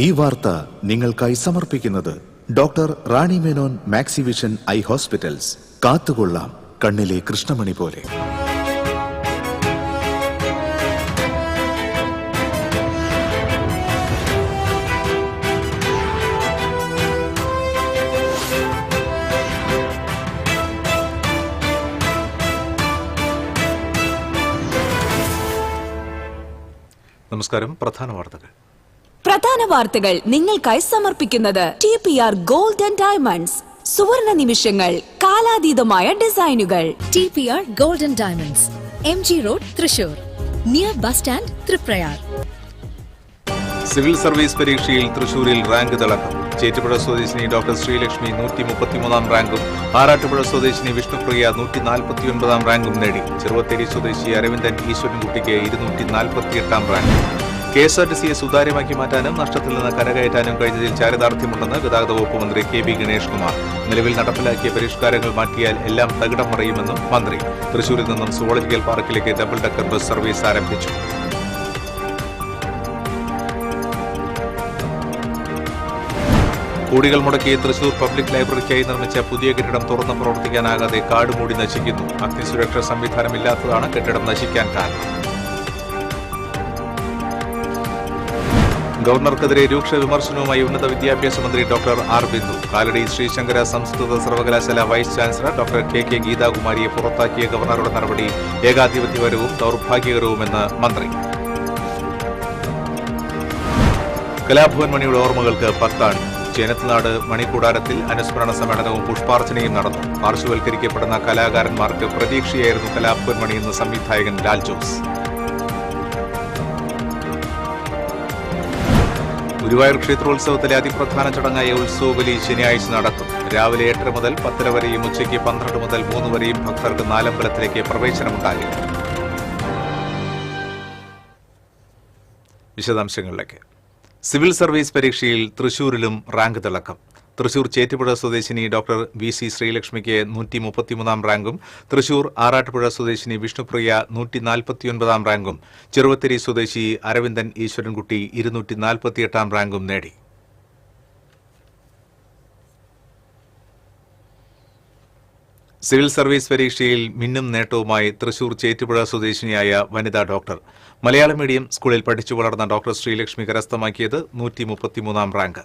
ഈ വാർത്ത നിങ്ങൾക്കായി സമർപ്പിക്കുന്നത് doctor Rani Menon Maxivision I hospitals. കാത്തുകൊള്ളാം കണ്ണിലെ കൃഷ്ണമണി പോലെ. നമസ്കാരം. പ്രധാന വാർത്തകൾ നിങ്ങൾക്കായി സമർപ്പിക്കുന്നത് TPR ഗോൾഡ് ആൻഡ് ഡയമണ്ട്സ്. സുവർണ നിമിഷങ്ങൾ, കാലാതീതമായ ഡിസൈനുകൾ. TPR gold and diamonds, MG road, Thrissur, near bus stand, Triprayar. Civil service പരീക്ഷയിൽ തൃശൂരിൽ റാങ്ക് തിളക്കം. ചേറ്റുപുഴ സ്വദേശിനി ഡോക്ടർ ശ്രീലക്ഷ്മി 133 റാങ്കും ആറാട്ടുപുഴ സ്വദേശിനി വിഷ്ണുപ്രിയ 149 റാങ്കും നേടി. ചെറുവത്തേരി സ്വദേശി അരവിന്ദൻ ഈശ്വരൻകുട്ടിക്ക് 248 റാങ്ക്. KSRTCയെ സുതാര്യമാക്കി മാറ്റാനും നഷ്ടത്തിൽ നിന്ന് കരകയറ്റാനും കഴിഞ്ഞതിൽ ചാരിതാർത്ഥ്യമുണ്ടെന്ന് ഗതാഗത വകുപ്പ് മന്ത്രി KB ഗണേഷ് കുമാർ. നിലവിൽ നടപ്പിലാക്കിയ പരിഷ്കാരങ്ങൾ മാറ്റിയാൽ എല്ലാം തകിടം മറിയുമെന്നും മന്ത്രി. തൃശൂരിൽ നിന്നും സുവോളജിക്കൽ പാർക്കിലേക്ക് ഡബിൾ ഡെക്കർ ബസ് സർവീസ് ആരംഭിച്ചു. കോടികൾ മുടക്കി തൃശൂർ പബ്ലിക് ലൈബ്രറിക്കായി നിർമ്മിച്ച പുതിയ കെട്ടിടം തുറന്ന് പ്രവർത്തിക്കാനാകാതെ കാട് മൂടി നശിക്കുന്നു. അഗ്നിസുരക്ഷാ സംവിധാനമില്ലാത്തതാണ് കെട്ടിടം നശിക്കാൻ കാരണം. ഗവർണർക്കെതിരെ രൂക്ഷ വിമർശനവുമായി ഉന്നത വിദ്യാഭ്യാസ മന്ത്രി ഡോക്ടർ ആർ ബിന്ദു. കാലടി ശ്രീശങ്കര സംസ്കൃത സർവകലാശാല വൈസ് ചാൻസലർ ഡോക്ടർ KK ഗീതാകുമാരിയെ പുറത്താക്കിയ ഗവർണറുടെ നടപടി ഏകാധിപത്യപരവും ദൌർഭാഗ്യകരവുമെന്ന് മന്ത്രി. കലാഭവൻ മണിയുടെ ഓർമ്മകൾക്ക് 10 ആണ്ട്. ചേനത്തുനാട് മണിക്കൂടാരത്തിൽ അനുസ്മരണ സമ്മേളനവും പുഷ്പാർച്ചനയും നടന്നു. പാർശ്വവൽക്കരിക്കപ്പെടുന്ന കലാകാരന്മാർക്ക് പ്രതീക്ഷയായിരുന്നു കലാഭവൻ മണിയെന്ന് സംവിധായകൻ ലാൽ ജോസ്. ഗുരുവായൂർ ക്ഷേത്രോത്സവത്തിലെ അതിപ്രധാന ചടങ്ങായ ഉത്സവബലി ശനിയാഴ്ച നടക്കും. രാവിലെ 8 മുതൽ 10 വരെയും ഉച്ചയ്ക്ക് 12 മുതൽ 3 വരെയും ഭക്തർക്ക് നാലമ്പലത്തിലേക്ക് പ്രവേശനമുണ്ടാകില്ല. വിശദാംശങ്ങളിലേക്ക്. സിവിൽ സർവീസ് പരീക്ഷയിൽ തൃശൂരിലും റാങ്ക് തിളക്കം. തൃശൂർ ചേറ്റുപുഴ സ്വദേശിനി ഡോക്ടർ VC ശ്രീലക്ഷ്മിക്ക് 133 റാങ്കും തൃശൂർ ആറാട്ടുപുഴ സ്വദേശിനി വിഷ്ണുപ്രിയ 149 റാങ്കും ചെറുവത്തേരി സ്വദേശി അരവിന്ദൻ ഈശ്വരൻകുട്ടി 248 റാങ്കും നേടി. സിവിൽ സർവീസ് പരീക്ഷയിൽ മിന്നും നേട്ടവുമായി തൃശൂർ ചേറ്റുപുഴ സ്വദേശിനിയായ വനിതാ ഡോക്ടർ. മലയാളം മീഡിയം സ്കൂളിൽ പഠിച്ചു വളർന്ന ഡോക്ടർ ശ്രീലക്ഷ്മി കരസ്ഥമാക്കിയത് 133 റാങ്ക്.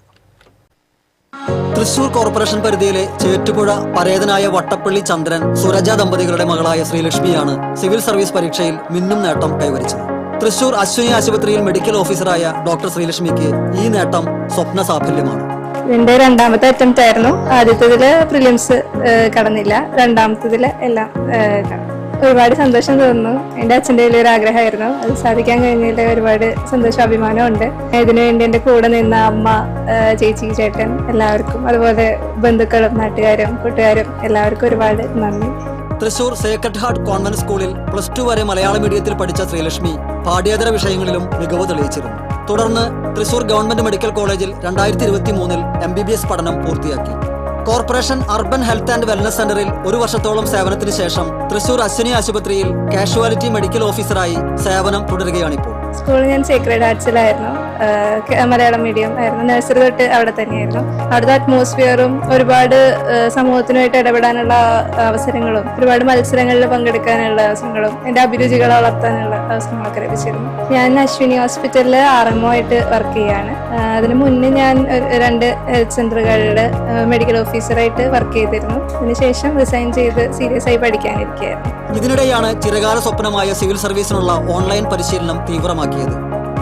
തൃശൂർ കോർപ്പറേഷൻ പരിധിയിലെ ചേറ്റുപുഴ പരേതനായ വട്ടപ്പള്ളി ചന്ദ്രൻ സുരജ ദമ്പതികളുടെ മകളായ ശ്രീലക്ഷ്മിയാണ് സിവിൽ സർവീസ് പരീക്ഷയിൽ മിന്നും നേട്ടം കൈവരിച്ചത്. തൃശൂർ അശ്വിനി ആശുപത്രിയിൽ മെഡിക്കൽ ഓഫീസറായ ഡോക്ടർ ശ്രീലക്ഷ്മിക്ക് ഈ നേട്ടം സ്വപ്ന സാഫല്യമാണ്. എന്റെ രണ്ടാമത്തെ അറ്റംപ്റ്റ് ആയിരുന്നു. ആദ്യത്തേതില് പ്രിലിംസ് കടന്നില്ല, രണ്ടാമത്തേതില് എല്ലാം കടന്നു. ഒരുപാട് സന്തോഷം തോന്നുന്നു. എന്റെ അച്ഛൻ്റെ വലിയൊരു ആഗ്രഹമായിരുന്നു, അത് സാധിക്കാൻ കഴിഞ്ഞതിൽ ഒരുപാട് സന്തോഷം, അഭിമാനമുണ്ട്. ഇതിനുവേണ്ടി എന്റെ കൂടെ നിന്ന അമ്മ, ചേച്ചി, ചേട്ടൻ, എല്ലാവർക്കും, അതുപോലെ ബന്ധുക്കളും നാട്ടുകാരും കൂട്ടുകാരും എല്ലാവർക്കും ഒരുപാട് നന്ദി. തൃശൂർ സേക്രഡ് ഹാർട്ട് കോൺവെന്റ് സ്കൂളിൽ +2 വരെ മലയാള മീഡിയത്തിൽ പഠിച്ച ശ്രീലക്ഷ്മി പാഠ്യേതര വിഷയങ്ങളിലും മികവ് തെളിയിച്ചിരുന്നു. തുടർന്ന് തൃശൂർ ഗവൺമെന്റ് മെഡിക്കൽ കോളേജിൽ 2023 MBBS പഠനം പൂർത്തിയാക്കി. Corporation urban health and wellness സെന്ററിൽ 1 വർഷത്തോളം സേവനത്തിന് ശേഷം തൃശൂർ അശ്വിനി ആശുപത്രിയിൽ കാഷ്വാലിറ്റി മെഡിക്കൽ ഓഫീസറായി സേവനം തുടരുകയാണിപ്പോൾ. സ്കൂളിൽ ഞാൻ സേക്രഡ് ഹാർട്സിലായിരുന്നു, മലയാളം മീഡിയം ആയിരുന്നു. നഴ്സറി തൊട്ട് അവിടെ തന്നെയായിരുന്നു. അവിടുത്തെ അറ്റ്മോസ്ഫിയറും ഒരുപാട് സമൂഹത്തിനുമായിട്ട് ഇടപെടാനുള്ള അവസരങ്ങളും ഒരുപാട് മത്സരങ്ങളിൽ പങ്കെടുക്കാനുള്ള അവസരങ്ങളും എൻ്റെ അഭിരുചികളെ വളർത്താനുള്ള അവസരങ്ങളൊക്കെ ലഭിച്ചിരുന്നു. ഞാൻ അശ്വിനി ഹോസ്പിറ്റലിൽ RMO ആയിട്ട് വർക്ക് ചെയ്യാണ്. അതിന് മുന്നേ ഞാൻ 2 ഹെൽത്ത് സെന്ററുകളിൽ മെഡിക്കൽ ഓഫീസറായിട്ട് വർക്ക് ചെയ്തിരുന്നു. അതിനുശേഷം റിസൈൻ ചെയ്ത് സീരിയസ് ആയി പഠിക്കാനിരിക്കുകയായിരുന്നു. ഇതിനിടെയാണ് ചിരകാല സ്വപ്നമായ സിവിൽ സർവീസിനുള്ള ഓൺലൈൻ പരിശീലനം തീവ്രമാക്കിയത്.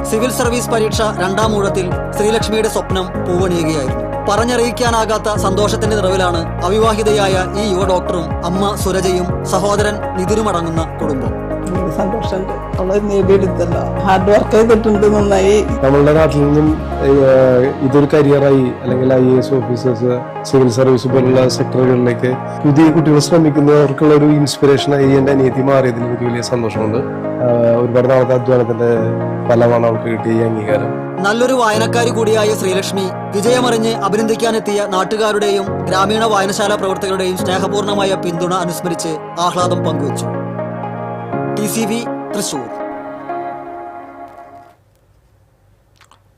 സിവിൽ സർവീസ് പരീക്ഷ 2ാം ഊഴത്തിൽ ശ്രീലക്ഷ്മിയുടെ സ്വപ്നം പൂവണിയുകയായിരുന്നു. പറഞ്ഞറിയിക്കാനാകാത്ത സന്തോഷത്തിന്റെ നിറവിലാണ് അവിവാഹിതയായ ഈ യുവ ഡോക്ടറും അമ്മ സുരജയും സഹോദരൻ നിതിനുമടങ്ങുന്ന കുടുംബം. സന്തോഷമുണ്ട്. അവളെ നേടിയെടുത്തല്ല, ഹാർഡ് വർക്ക് ചെയ്തിട്ടുണ്ട് നന്നായി. നമ്മളുടെ നാട്ടിൽ നിന്നും ഇതൊരു കരിയറായി, അല്ലെങ്കിൽ IAS ഓഫീസേഴ്സ്, സിവിൽ സർവീസ് പോലുള്ള സെക്ടറുകളിലേക്ക് പുതിയ കുട്ടികൾ ശ്രമിക്കുന്നവർക്കുള്ള ഒരു ഇൻസ്പിറേഷനായി എൻ്റെ അനിയത്തി മാറിയതിൽ എനിക്ക് വലിയ സന്തോഷമുണ്ട്. ഒരുപാട് നാളത്തെ അധ്വാനത്തിന്റെ ഫലമാണ് അവൾക്ക് കിട്ടിയ ഈ അംഗീകാരം. നല്ലൊരു വായനക്കാരി കൂടിയായ ശ്രീലക്ഷ്മി വിജയമറിഞ്ഞ് അഭിനന്ദിക്കാനെത്തിയ നാട്ടുകാരുടെയും ഗ്രാമീണ വായനശാല പ്രവർത്തകരുടെയും സ്നേഹപൂർണമായ പിന്തുണ അനുസ്മരിച്ച് ആഹ്ലാദം പങ്കുവച്ചു. TCV തൃശൂർ.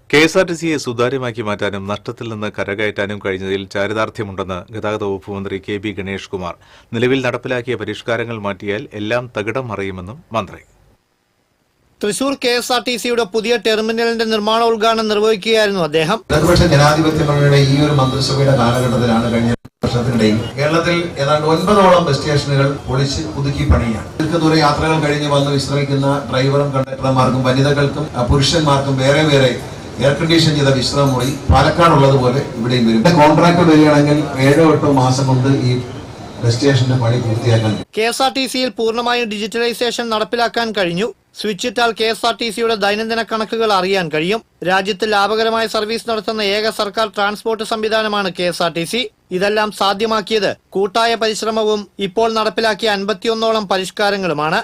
KSRTCയെ സുതാര്യമാക്കി മാറ്റാനും നഷ്ടത്തിൽ നിന്ന് കരകയറ്റാനും കഴിഞ്ഞതിൽ ചാരിതാർത്ഥ്യമുണ്ടെന്ന് ഗതാഗത വകുപ്പ് മന്ത്രി KB ഗണേഷ് കുമാർ. നിലവിൽ നടപ്പിലാക്കിയ പരിഷ്കാരങ്ങൾ മാറ്റിയാൽ എല്ലാം തകിടം മറിയുമെന്നും മന്ത്രി. തൃശൂർ KSRTCയുടെ പുതിയ ടെർമിനലിന്റെ നിർമ്മാണ ഉദ്ഘാടനം നിർവഹിക്കുകയായിരുന്നു അദ്ദേഹം. ഇടതുപക്ഷ ജനാധിപത്യ മുന്നണിയുടെ ഈ ഒരു മന്ത്രിസഭയുടെ കാലഘട്ടത്തിലാണ് കഴിഞ്ഞ വർഷത്തിനിടയിൽ കേരളത്തിൽ ഏതാണ്ട് 9ഓളം ബസ് സ്റ്റേഷനുകൾ പൊളിച്ച് പുതുക്കി പണിയാണ്. ദീർഘദൂര യാത്രകൾ കഴിഞ്ഞ് വന്ന് വിശ്രമിക്കുന്ന ഡ്രൈവറും കണ്ടക്ടർമാർക്കും വനിതകൾക്കും പുരുഷന്മാർക്കും വേറെ വേറെ എയർ കണ്ടീഷൻ ചെയ്ത വിശ്രമ മുറി പാലക്കാടുള്ളതുപോലെ ഇവിടെയും വരും. കോൺട്രാക്ട് വരികയാണെങ്കിൽ 7-8 മാസം കൊണ്ട് ഈ ബസ് സ്റ്റേഷന്റെ പണി പൂർത്തിയാക്കാൻ. KSRTCയിൽ പൂർണ്ണമായും ഡിജിറ്റലൈസേഷൻ നടപ്പിലാക്കാൻ കഴിഞ്ഞു. സ്വിച്ച് ഇട്ടാൽ KSRTCയുടെ ദൈനംദിന കണക്കുകൾ അറിയാൻ കഴിയും. രാജ്യത്ത് ലാഭകരമായ സർവീസ് നടത്തുന്ന ഏക സർക്കാർ ട്രാൻസ്പോർട്ട് സംവിധാനമാണ് KSRTC. ഇതെല്ലാം സാധ്യമാക്കിയത് കൂട്ടായ പരിശ്രമവും ഇപ്പോൾ നടപ്പിലാക്കിയ 51ഓളം പരിഷ്കാരങ്ങളുമാണ്.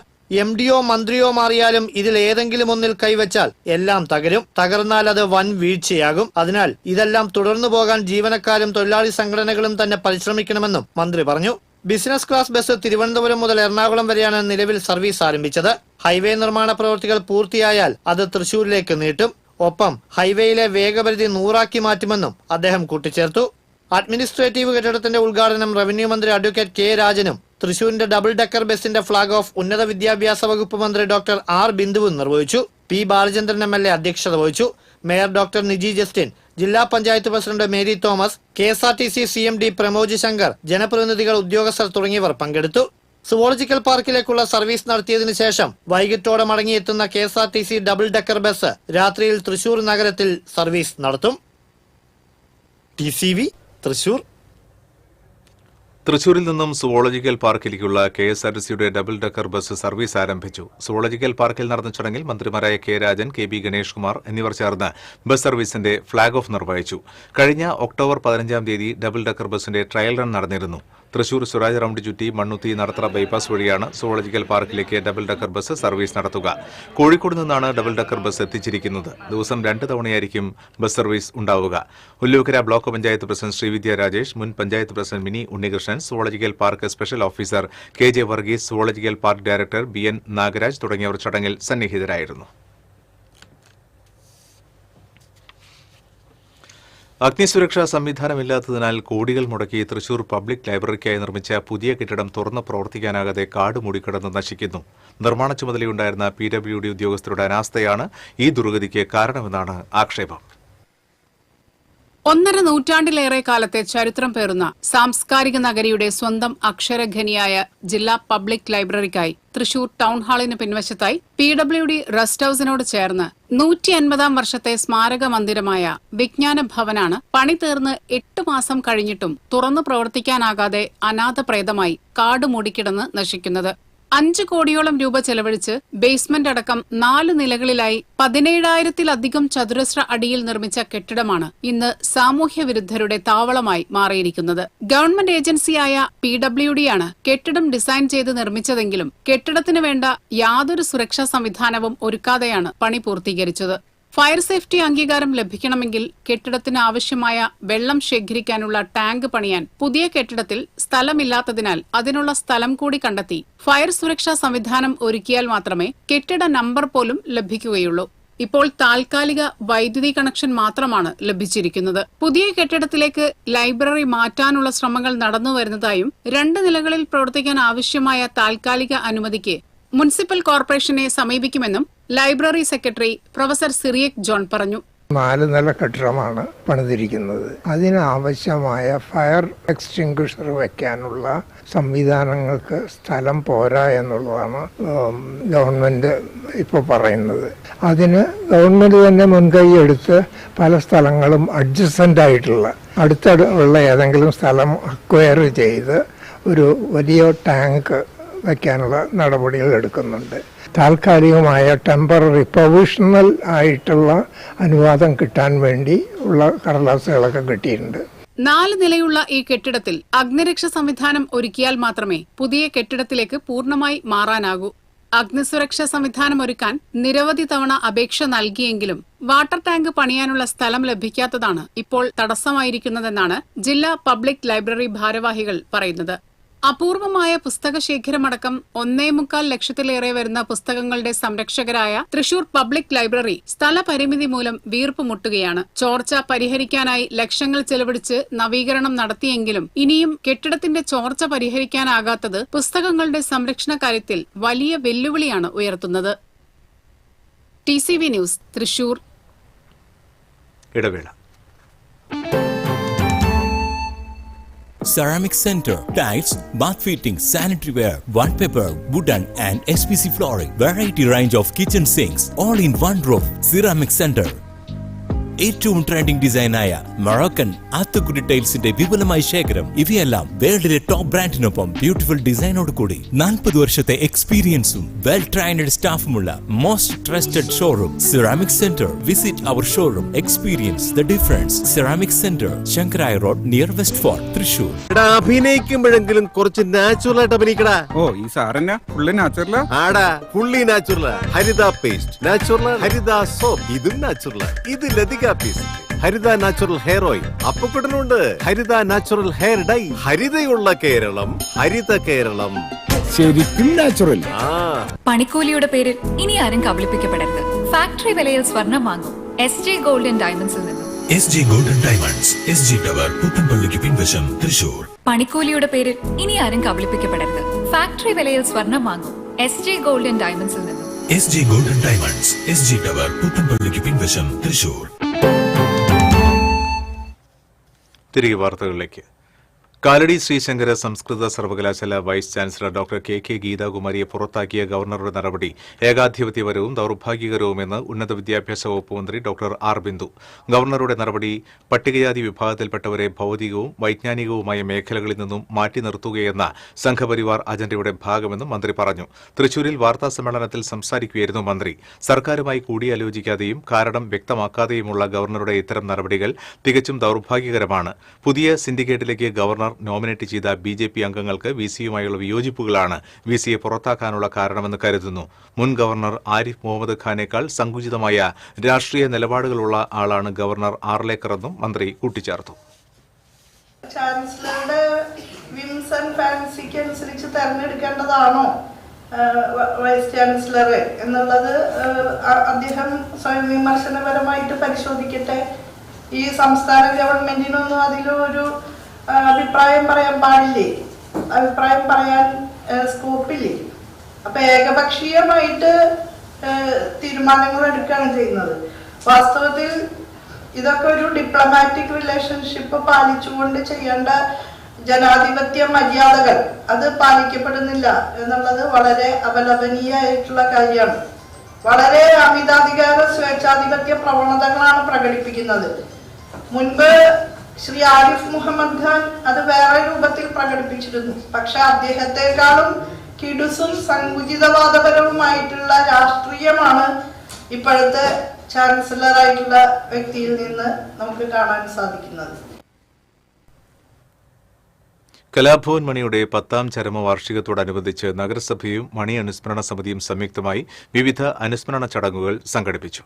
MDO മന്ത്രിയോ മാറിയാലും ഇതിൽ ഏതെങ്കിലും ഒന്നിൽ കൈവച്ചാൽ എല്ലാം തകരും. തകർന്നാൽ അത് വൻ വീഴ്ചയാകും. അതിനാൽ ഇതെല്ലാം തുടർന്നു പോകാൻ ജീവനക്കാരും തൊഴിലാളി സംഘടനകളും തന്നെ പരിശ്രമിക്കണമെന്നും മന്ത്രി പറഞ്ഞു. ബിസിനസ് ക്ലാസ് ബസ് തിരുവനന്തപുരം മുതൽ എറണാകുളം വരെയാണ് നിലവിൽ സർവീസ് ആരംഭിച്ചത്. ഹൈവേ നിർമ്മാണ പ്രവൃത്തികൾ പൂർത്തിയായാൽ അത് തൃശൂരിലേക്ക് നീട്ടും. ഒപ്പം ഹൈവേയിലെ വേഗപരിധി 100 മാറ്റുമെന്നും അദ്ദേഹം കൂട്ടിച്ചേർത്തു. അഡ്മിനിസ്ട്രേറ്റീവ് കെട്ടിടത്തിന്റെ ഉദ്ഘാടനം റവന്യൂ മന്ത്രി അഡ്വക്കേറ്റ് K രാജനും തൃശൂരിന്റെ ഡബിൾ ഡെക്കർ ബസിന്റെ ഫ്ളാഗ് ഓഫ് ഉന്നത വിദ്യാഭ്യാസ വകുപ്പ് മന്ത്രി ഡോക്ടർ R ബിന്ദുവും നിർവഹിച്ചു. P ബാലചന്ദ്രൻ MLA അധ്യക്ഷത വഹിച്ചു. മേയർ ഡോക്ടർ നിജി ജസ്റ്റിൻ, ജില്ലാ panchayat president Mary Thomas, KSRTC CMD Pramoj Shankar, ജനപ്രതിനിധികൾ, ഉദ്യോഗസ്ഥർ തുടങ്ങിയവർ പങ്കെടുത്തു. സുവോളജിക്കൽ പാർക്കിലേക്കുള്ള സർവീസ് നടത്തിയതിനു ശേഷം വൈകിട്ടോടെ മടങ്ങിയെത്തുന്ന KSRTC ഡബിൾ ഡെക്കർ ബസ് രാത്രിയിൽ തൃശൂർ നഗരത്തിൽ സർവീസ് നടത്തും. TCV തൃശൂർ. തൃശൂരിൽ നിന്നും സുവോളജിക്കൽ പാർക്കിലേക്കുള്ള KSRTCയുടെ ഡബിൾ ഡെക്കർ ബസ് സർവീസ് ആരംഭിച്ചു. സുവോളജിക്കൽ പാർക്കിൽ നടന്ന ചടങ്ങിൽ മന്ത്രിമാരായ K രാജൻ, KB ഗണേഷ് കുമാർ എന്നിവർ ചേർന്ന് ബസ് സർവീസിന്റെ ഫ്ളാഗ് ഓഫ് നിർവഹിച്ചു. കഴിഞ്ഞ ഒക്ടോബർ 15-ാം തീയതി ഡബിൾ ഡെക്കർ ബസിന്റെ ട്രയൽ റൺ നടന്നിരുന്നു. തൃശൂർ സ്വരാജ് റൌണ്ട് ചുറ്റി മണ്ണുത്തി നടത്തറ ബൈപ്പാസ് വഴിയാണ് സുവോളജിക്കൽ പാർക്കിലേക്ക് ഡബിൾ ഡെക്കർ ബസ് സർവീസ് നടത്തുക. കോഴിക്കോട് നിന്നാണ് ഡബിൾ ഡെക്കർ ബസ് എത്തിച്ചിരിക്കുന്നത്. ദിവസം 2 തവണയായിരിക്കും ബസ് സർവീസ് ഉണ്ടാവുക. ഉല്ലൂക്കര ബ്ലോക്ക് പഞ്ചായത്ത് പ്രസിഡന്റ് ശ്രീവിദ്യ രാജേഷ്, മുൻ panchayat president mini Unnikrishnan, zoological park special officer KJ Varghese, zoological park director BN Nagaraj തുടങ്ങിയവർ ചടങ്ങിൽ സന്നിഹിതരായിരുന്നു. അഗ്നിസുരക്ഷാ സംവിധാനമില്ലാത്തതിനാൽ കോടികൾ മുടക്കി തൃശൂർ പബ്ലിക് ലൈബ്രറിക്കായി നിർമ്മിച്ച പുതിയ കെട്ടിടം തുറന്ന് പ്രവർത്തിക്കാനാകാതെ കാട് മൂടിക്കിടന്ന് നശിക്കുന്നു. നിർമ്മാണ ചുമതലയുണ്ടായിരുന്ന PWD ഉദ്യോഗസ്ഥരുടെ അനാസ്ഥയാണ് ഈ ദുർഗതിക്ക് കാരണമെന്നാണ് ആക്ഷേപം. 1.5 നൂറ്റാണ്ടിലേറെ കാലത്തെ ചരിത്രം പേറുന്ന സാംസ്കാരിക നഗരിയുടെ സ്വന്തം അക്ഷരഖനിയായ ജില്ലാ പബ്ലിക് ലൈബ്രറിക്കായി തൃശൂർ ടൗൺ ഹാളിന് പിൻവശത്തായി PWD റെസ്റ്റ് ഹൌസിനോട് ചേർന്ന് 150-ാം വർഷത്തെ സ്മാരക മന്ദിരമായ വിജ്ഞാന ഭവനാണ് പണി തീർന്ന് 8 മാസം കഴിഞ്ഞിട്ടും തുറന്നു പ്രവർത്തിക്കാനാകാതെ അനാഥപ്രേതമായി കാട് മൂടിക്കിടന്ന് നശിക്കുന്നത്. 5 കോടിയോളം രൂപ ചെലവഴിച്ച് ബേസ്മെന്റ് അടക്കം 4 നിലകളിലായി 17,000-ത്തിലധികം ചതുരശ്ര അടിയിൽ നിർമ്മിച്ച കെട്ടിടമാണ് ഇന്ന് സാമൂഹ്യ വിരുദ്ധരുടെ താവളമായി മാറിയിരിക്കുന്നത്. ഗവൺമെന്റ് ഏജൻസിയായ PWD ആണ് കെട്ടിടം ഡിസൈൻ ചെയ്ത് നിർമ്മിച്ചതെങ്കിലും കെട്ടിടത്തിന് വേണ്ട യാതൊരു സുരക്ഷാ സംവിധാനവും ഒരുക്കാതെയാണ് പണി പൂർത്തീകരിച്ചത്. ഫയർ സേഫ്റ്റി അംഗീകാരം ലഭിക്കണമെങ്കിൽ കെട്ടിടത്തിന് ആവശ്യമായ വെള്ളം ശേഖരിക്കാനുള്ള ടാങ്ക് പണിയാൻ പുതിയ കെട്ടിടത്തിൽ സ്ഥലമില്ലാത്തതിനാൽ അതിനുള്ള സ്ഥലം കൂടി കണ്ടെത്തി ഫയർ സുരക്ഷാ സംവിധാനം ഒരുക്കിയാൽ മാത്രമേ കെട്ടിട നമ്പർ പോലും ലഭിക്കുകയുള്ളൂ. ഇപ്പോൾ താൽക്കാലിക വൈദ്യുതി കണക്ഷൻ മാത്രമാണ് ലഭിച്ചിരിക്കുന്നത്. പുതിയ കെട്ടിടത്തിലേക്ക് ലൈബ്രറി മാറ്റാനുള്ള ശ്രമങ്ങൾ നടന്നുവരുന്നതായും 2 നിലകളിൽ പ്രവർത്തിക്കാൻ ആവശ്യമായ താൽക്കാലിക അനുമതിക്ക് മുനിസിപ്പൽ കോർപ്പറേഷനെ സമീപിക്കുമെന്നും library secretary professor Cyriac John പറഞ്ഞു. 4 നില കെട്ടിടമാണ് പണിതിരിക്കുന്നത്. അതിനാവശ്യമായ ഫയർ എക്സ്റ്റിംഗ്വിഷർ വയ്ക്കാനുള്ള സംവിധാനങ്ങൾക്ക് സ്ഥലം പോരാ എന്നുള്ളതാണ് ഗവൺമെന്റ് ഇപ്പോൾ പറയുന്നത്. അതിന് ഗവൺമെന്റ് തന്നെ മുൻകൈ എടുത്ത് പല സ്ഥലങ്ങളും അഡ്ജസൻ്റ് ആയിട്ടുള്ള അടുത്തുള്ള ഏതെങ്കിലും സ്ഥലം അക്വയർ ചെയ്ത് ഒരു വലിയ ടാങ്ക് വയ്ക്കാനുള്ള നടപടികൾ എടുക്കുന്നുണ്ട്. താൽക്കാലികമായ ടെമ്പററി പ്രൊവിഷണൽ ആയിട്ടുള്ള അനുവാദം കിട്ടാൻ വേണ്ടി ഉള്ള കടലാസുകളൊക്കെ കിട്ടിയിട്ടുണ്ട്. 4 നിലയുള്ള ഈ കെട്ടിടത്തിൽ അഗ്നിരക്ഷാ സംവിധാനം ഒരുക്കിയാൽ മാത്രമേ പുതിയ കെട്ടിടത്തിലേക്ക് പൂർണ്ണമായി മാറാനാകൂ. അഗ്നിസുരക്ഷാ സംവിധാനം ഒരുക്കാൻ നിരവധി തവണ അപേക്ഷ നൽകിയെങ്കിലും വാട്ടർ ടാങ്ക് പണിയാനുള്ള സ്ഥലം ലഭിക്കാത്തതാണ് ഇപ്പോൾ തടസ്സമായിരിക്കുന്നതെന്നാണ് ജില്ലാ പബ്ലിക് ലൈബ്രറി ഭാരവാഹികൾ പറയുന്നത്. അപൂർവമായ പുസ്തകശേഖരമടക്കം 1.25 ലക്ഷത്തിലേറെ വരുന്ന പുസ്തകങ്ങളുടെ സംരക്ഷകരായ തൃശൂർ പബ്ലിക് ലൈബ്രറി സ്ഥലപരിമിതി മൂലം വീർപ്പുമുട്ടുകയാണ്. ചോർച്ച പരിഹരിക്കാനായി ലക്ഷങ്ങൾ ചെലവഴിച്ച് നവീകരണം നടത്തിയെങ്കിലും ഇനിയും കെട്ടിടത്തിന്റെ ചോർച്ച പരിഹരിക്കാനാകാത്തത് പുസ്തകങ്ങളുടെ സംരക്ഷണ കാര്യത്തിൽ വലിയ വെല്ലുവിളിയാണ് ഉയർത്തുന്നത്. TCV news, Thrissur. ഇടവേള. Ceramic Center, tiles, bath fittings, sanitary ware, wallpaper, wooden and SPC flooring, variety range of kitchen sinks, all in one roof. Ceramic Center. ഏറ്റവും ട്രെൻഡിംഗ് ഡിസൈനായ മൊറോക്കൻ ആത്തുക്കുടി ടൈൽസിന്റെ വിപുലമായ ശേഖരം. ഇവയെല്ലാം വേൾഡിലെ ടോപ്പ് ബ്രാൻഡിനൊപ്പം ബ്യൂട്ടിഫുൾ ഡിസൈനോട് കൂടി 40 വർഷത്തെ എക്സ്പീരിയൻസും വെൽ ട്രെയിൻഡ് സ്റ്റാഫുമുള്ള most trusted showroom Ceramic Centre. Visit our showroom, experience the difference. Ceramic Centre, Shankaraya Road, near West Fort, Thrissur. അഭിനയിക്കുമ്പോഴെങ്കിലും കുറച്ച് നാച്ചുറൽ ആയിട്ട് അഭിനയിക്കടാ. ഓ, ഈ സാറന്നെ ഫുള്ളി നാച്ചുറലാ? ആടാ, ഫുള്ളി നാച്ചുറലാ. ഹരിത പേസ്റ്റ് നാച്ചുറൽ, ഹരിത സോപ്പ് ഇതും നാച്ചുറൽ. ഇത് ലതിക പേസ്റ്റ്, ഹരിത നാച്ചുറൽ ഹെയർ ഓയിൽ. അപ്പക്കുട്ടനുണ്ട് ഹരിത natural hair dye. ഹരിതയുള്ള Keralam, Haritha Keralam, ശരിക്കും natural. പണിക്കൂലിയുടെ പേരിൽ ഇനി ആരും കബളിപ്പിക്കപ്പെടരുത്. ഫാക്ടറി വിലയിൽ സ്വർണം വാങ്ങും SJ ഗോൾഡൻ ഡയമണ്ട്സിൽ നിന്നും. SJ Golden Diamonds, SG Tower, പുത്തൻപള്ളിക്ക് പിൻവശം, തൃശൂർ. പണിക്കൂലിയുടെ പേരിൽ ഇനി ആരും കബളിപ്പിക്കപ്പെടരുത്. ഫാക്ടറി വിലയിൽ സ്വർണം വാങ്ങും SJ ഗോൾഡൻ ഡയമണ്ട്സിൽ നിന്നും. SJ Golden Diamonds, SG Tower, പുത്തൻപള്ളിക്ക് പിൻവശം, തൃശൂർ. തിരികെ വാർത്തകളിലേക്ക്. കാലടി ശ്രീശങ്കര സംസ്കൃത സർവകലാശാല വൈസ് ചാൻസലർ ഡോക്ടർ KK ഗീതാകുമാരിയെ പുറത്താക്കിയ ഗവർണറുടെ നടപടി ഏകാധിപത്യപരവും ദൌർഭാഗ്യകരവുമെന്ന് ഉന്നത വിദ്യാഭ്യാസ വകുപ്പ് മന്ത്രി ഡോക്ടർ R. ബിന്ദു. ഗവർണറുടെ നടപടി പട്ടികജാതി വിഭാഗത്തിൽപ്പെട്ടവരെ ഭൗതികവും വൈജ്ഞാനികവുമായ മേഖലകളിൽ നിന്നും മാറ്റി നിർത്തുകയെന്ന സംഘപരിവാർ അജണ്ടയുടെ ഭാഗമെന്നും മന്ത്രി പറഞ്ഞു. തൃശൂരിൽ വാർത്താസമ്മേളനത്തിൽ സംസാരിക്കുകയായിരുന്നു മന്ത്രി. സർക്കാരുമായി കൂടിയാലോചിക്കാതെയും കാരണം വ്യക്തമാക്കാതെയുമുള്ള ഗവർണറുടെ ഇത്തരം നടപടികൾ തികച്ചും ദൌർഭാഗ്യകരമാണ്. പുതിയ സിൻഡിക്കേറ്റിലേക്ക് ഗവർണർ നോമിനേറ്റ് ചെയ്ത BJP അംഗങ്ങൾക്ക് VC-യുമായുള്ള വിയോജിപ്പുകളാണ് VC-യെ പുറത്താക്കാനുള്ള കാരണമെന്ന് കരുതുന്നു. മുൻ ഗവർണർ ആരിഫ് മുഹമ്മദ് ഖാനേക്കാൾ സങ്കുചിതമായ രാഷ്ട്രീയ നിലപാടുകളുള്ള ആളാണ് ഗവർണർ ആർലേക്കർ എന്നും മന്ത്രി കൂട്ടിച്ചേർത്തു. ചാൻസലറുടെ വിംസ് ആൻഡ് ഫാൻസിക്ക് അനുസരിച്ച് തെരഞ്ഞെടുക്കേണ്ടതാണോ വൈസ് ചാൻസലർ എന്നുള്ളത് അദ്ദേഹം സ്വയം വിമർശനപരമായിട്ട് പരിശോധിക്കട്ടെ. ഈ സംസ്ഥാന ഗവൺമെന്റിനൊന്നും അതിലൊരു അഭിപ്രായം പറയാൻ പാടില്ലേ, അഭിപ്രായം പറയാൻ സ്കോപ്പില്ലേ. അപ്പൊ ഏകപക്ഷീയമായിട്ട് തീരുമാനങ്ങൾ എടുക്കുകയാണ് ചെയ്യുന്നത്. വാസ്തവത്തിൽ ഇതൊക്കെ ഒരു ഡിപ്ലോമാറ്റിക് റിലേഷൻഷിപ്പ് പാലിച്ചുകൊണ്ട് ചെയ്യേണ്ട ജനാധിപത്യ മര്യാദകൾ അത് പാലിക്കപ്പെടുന്നില്ല എന്നുള്ളത് വളരെ അപലപനീയമായിട്ടുള്ള കാര്യമാണ്. വളരെ അമിതാധികാര സ്വേച്ഛാധിപത്യ പ്രവണതകളാണ് പ്രകടിപ്പിക്കുന്നത്. മുൻപ് ശ്രീ ആരിഫ് മുഹമ്മദ് ഖാൻ അത് വേറെ രൂപത്തിൽ പ്രകടിപ്പിച്ചിരുന്നു. പക്ഷെ അദ്ദേഹത്തെക്കാളും കിടുസും സങ്കുചിതവാദപരവുമായിട്ടുള്ള രാഷ്ട്രീയമാണ് ഇപ്പോഴത്തെ ചാൻസലറായിട്ടുള്ള വ്യക്തിയിൽ നിന്ന് നമുക്ക് കാണാൻ സാധിക്കുന്നത്. കലാഭവൻ മണിയുടെ 10ാം ചരമവാർഷികത്തോടനുബന്ധിച്ച് നഗരസഭയും മണി അനുസ്മരണ സമിതിയും സംയുക്തമായി വിവിധ അനുസ്മരണ ചടങ്ങുകൾ സംഘടിപ്പിച്ചു.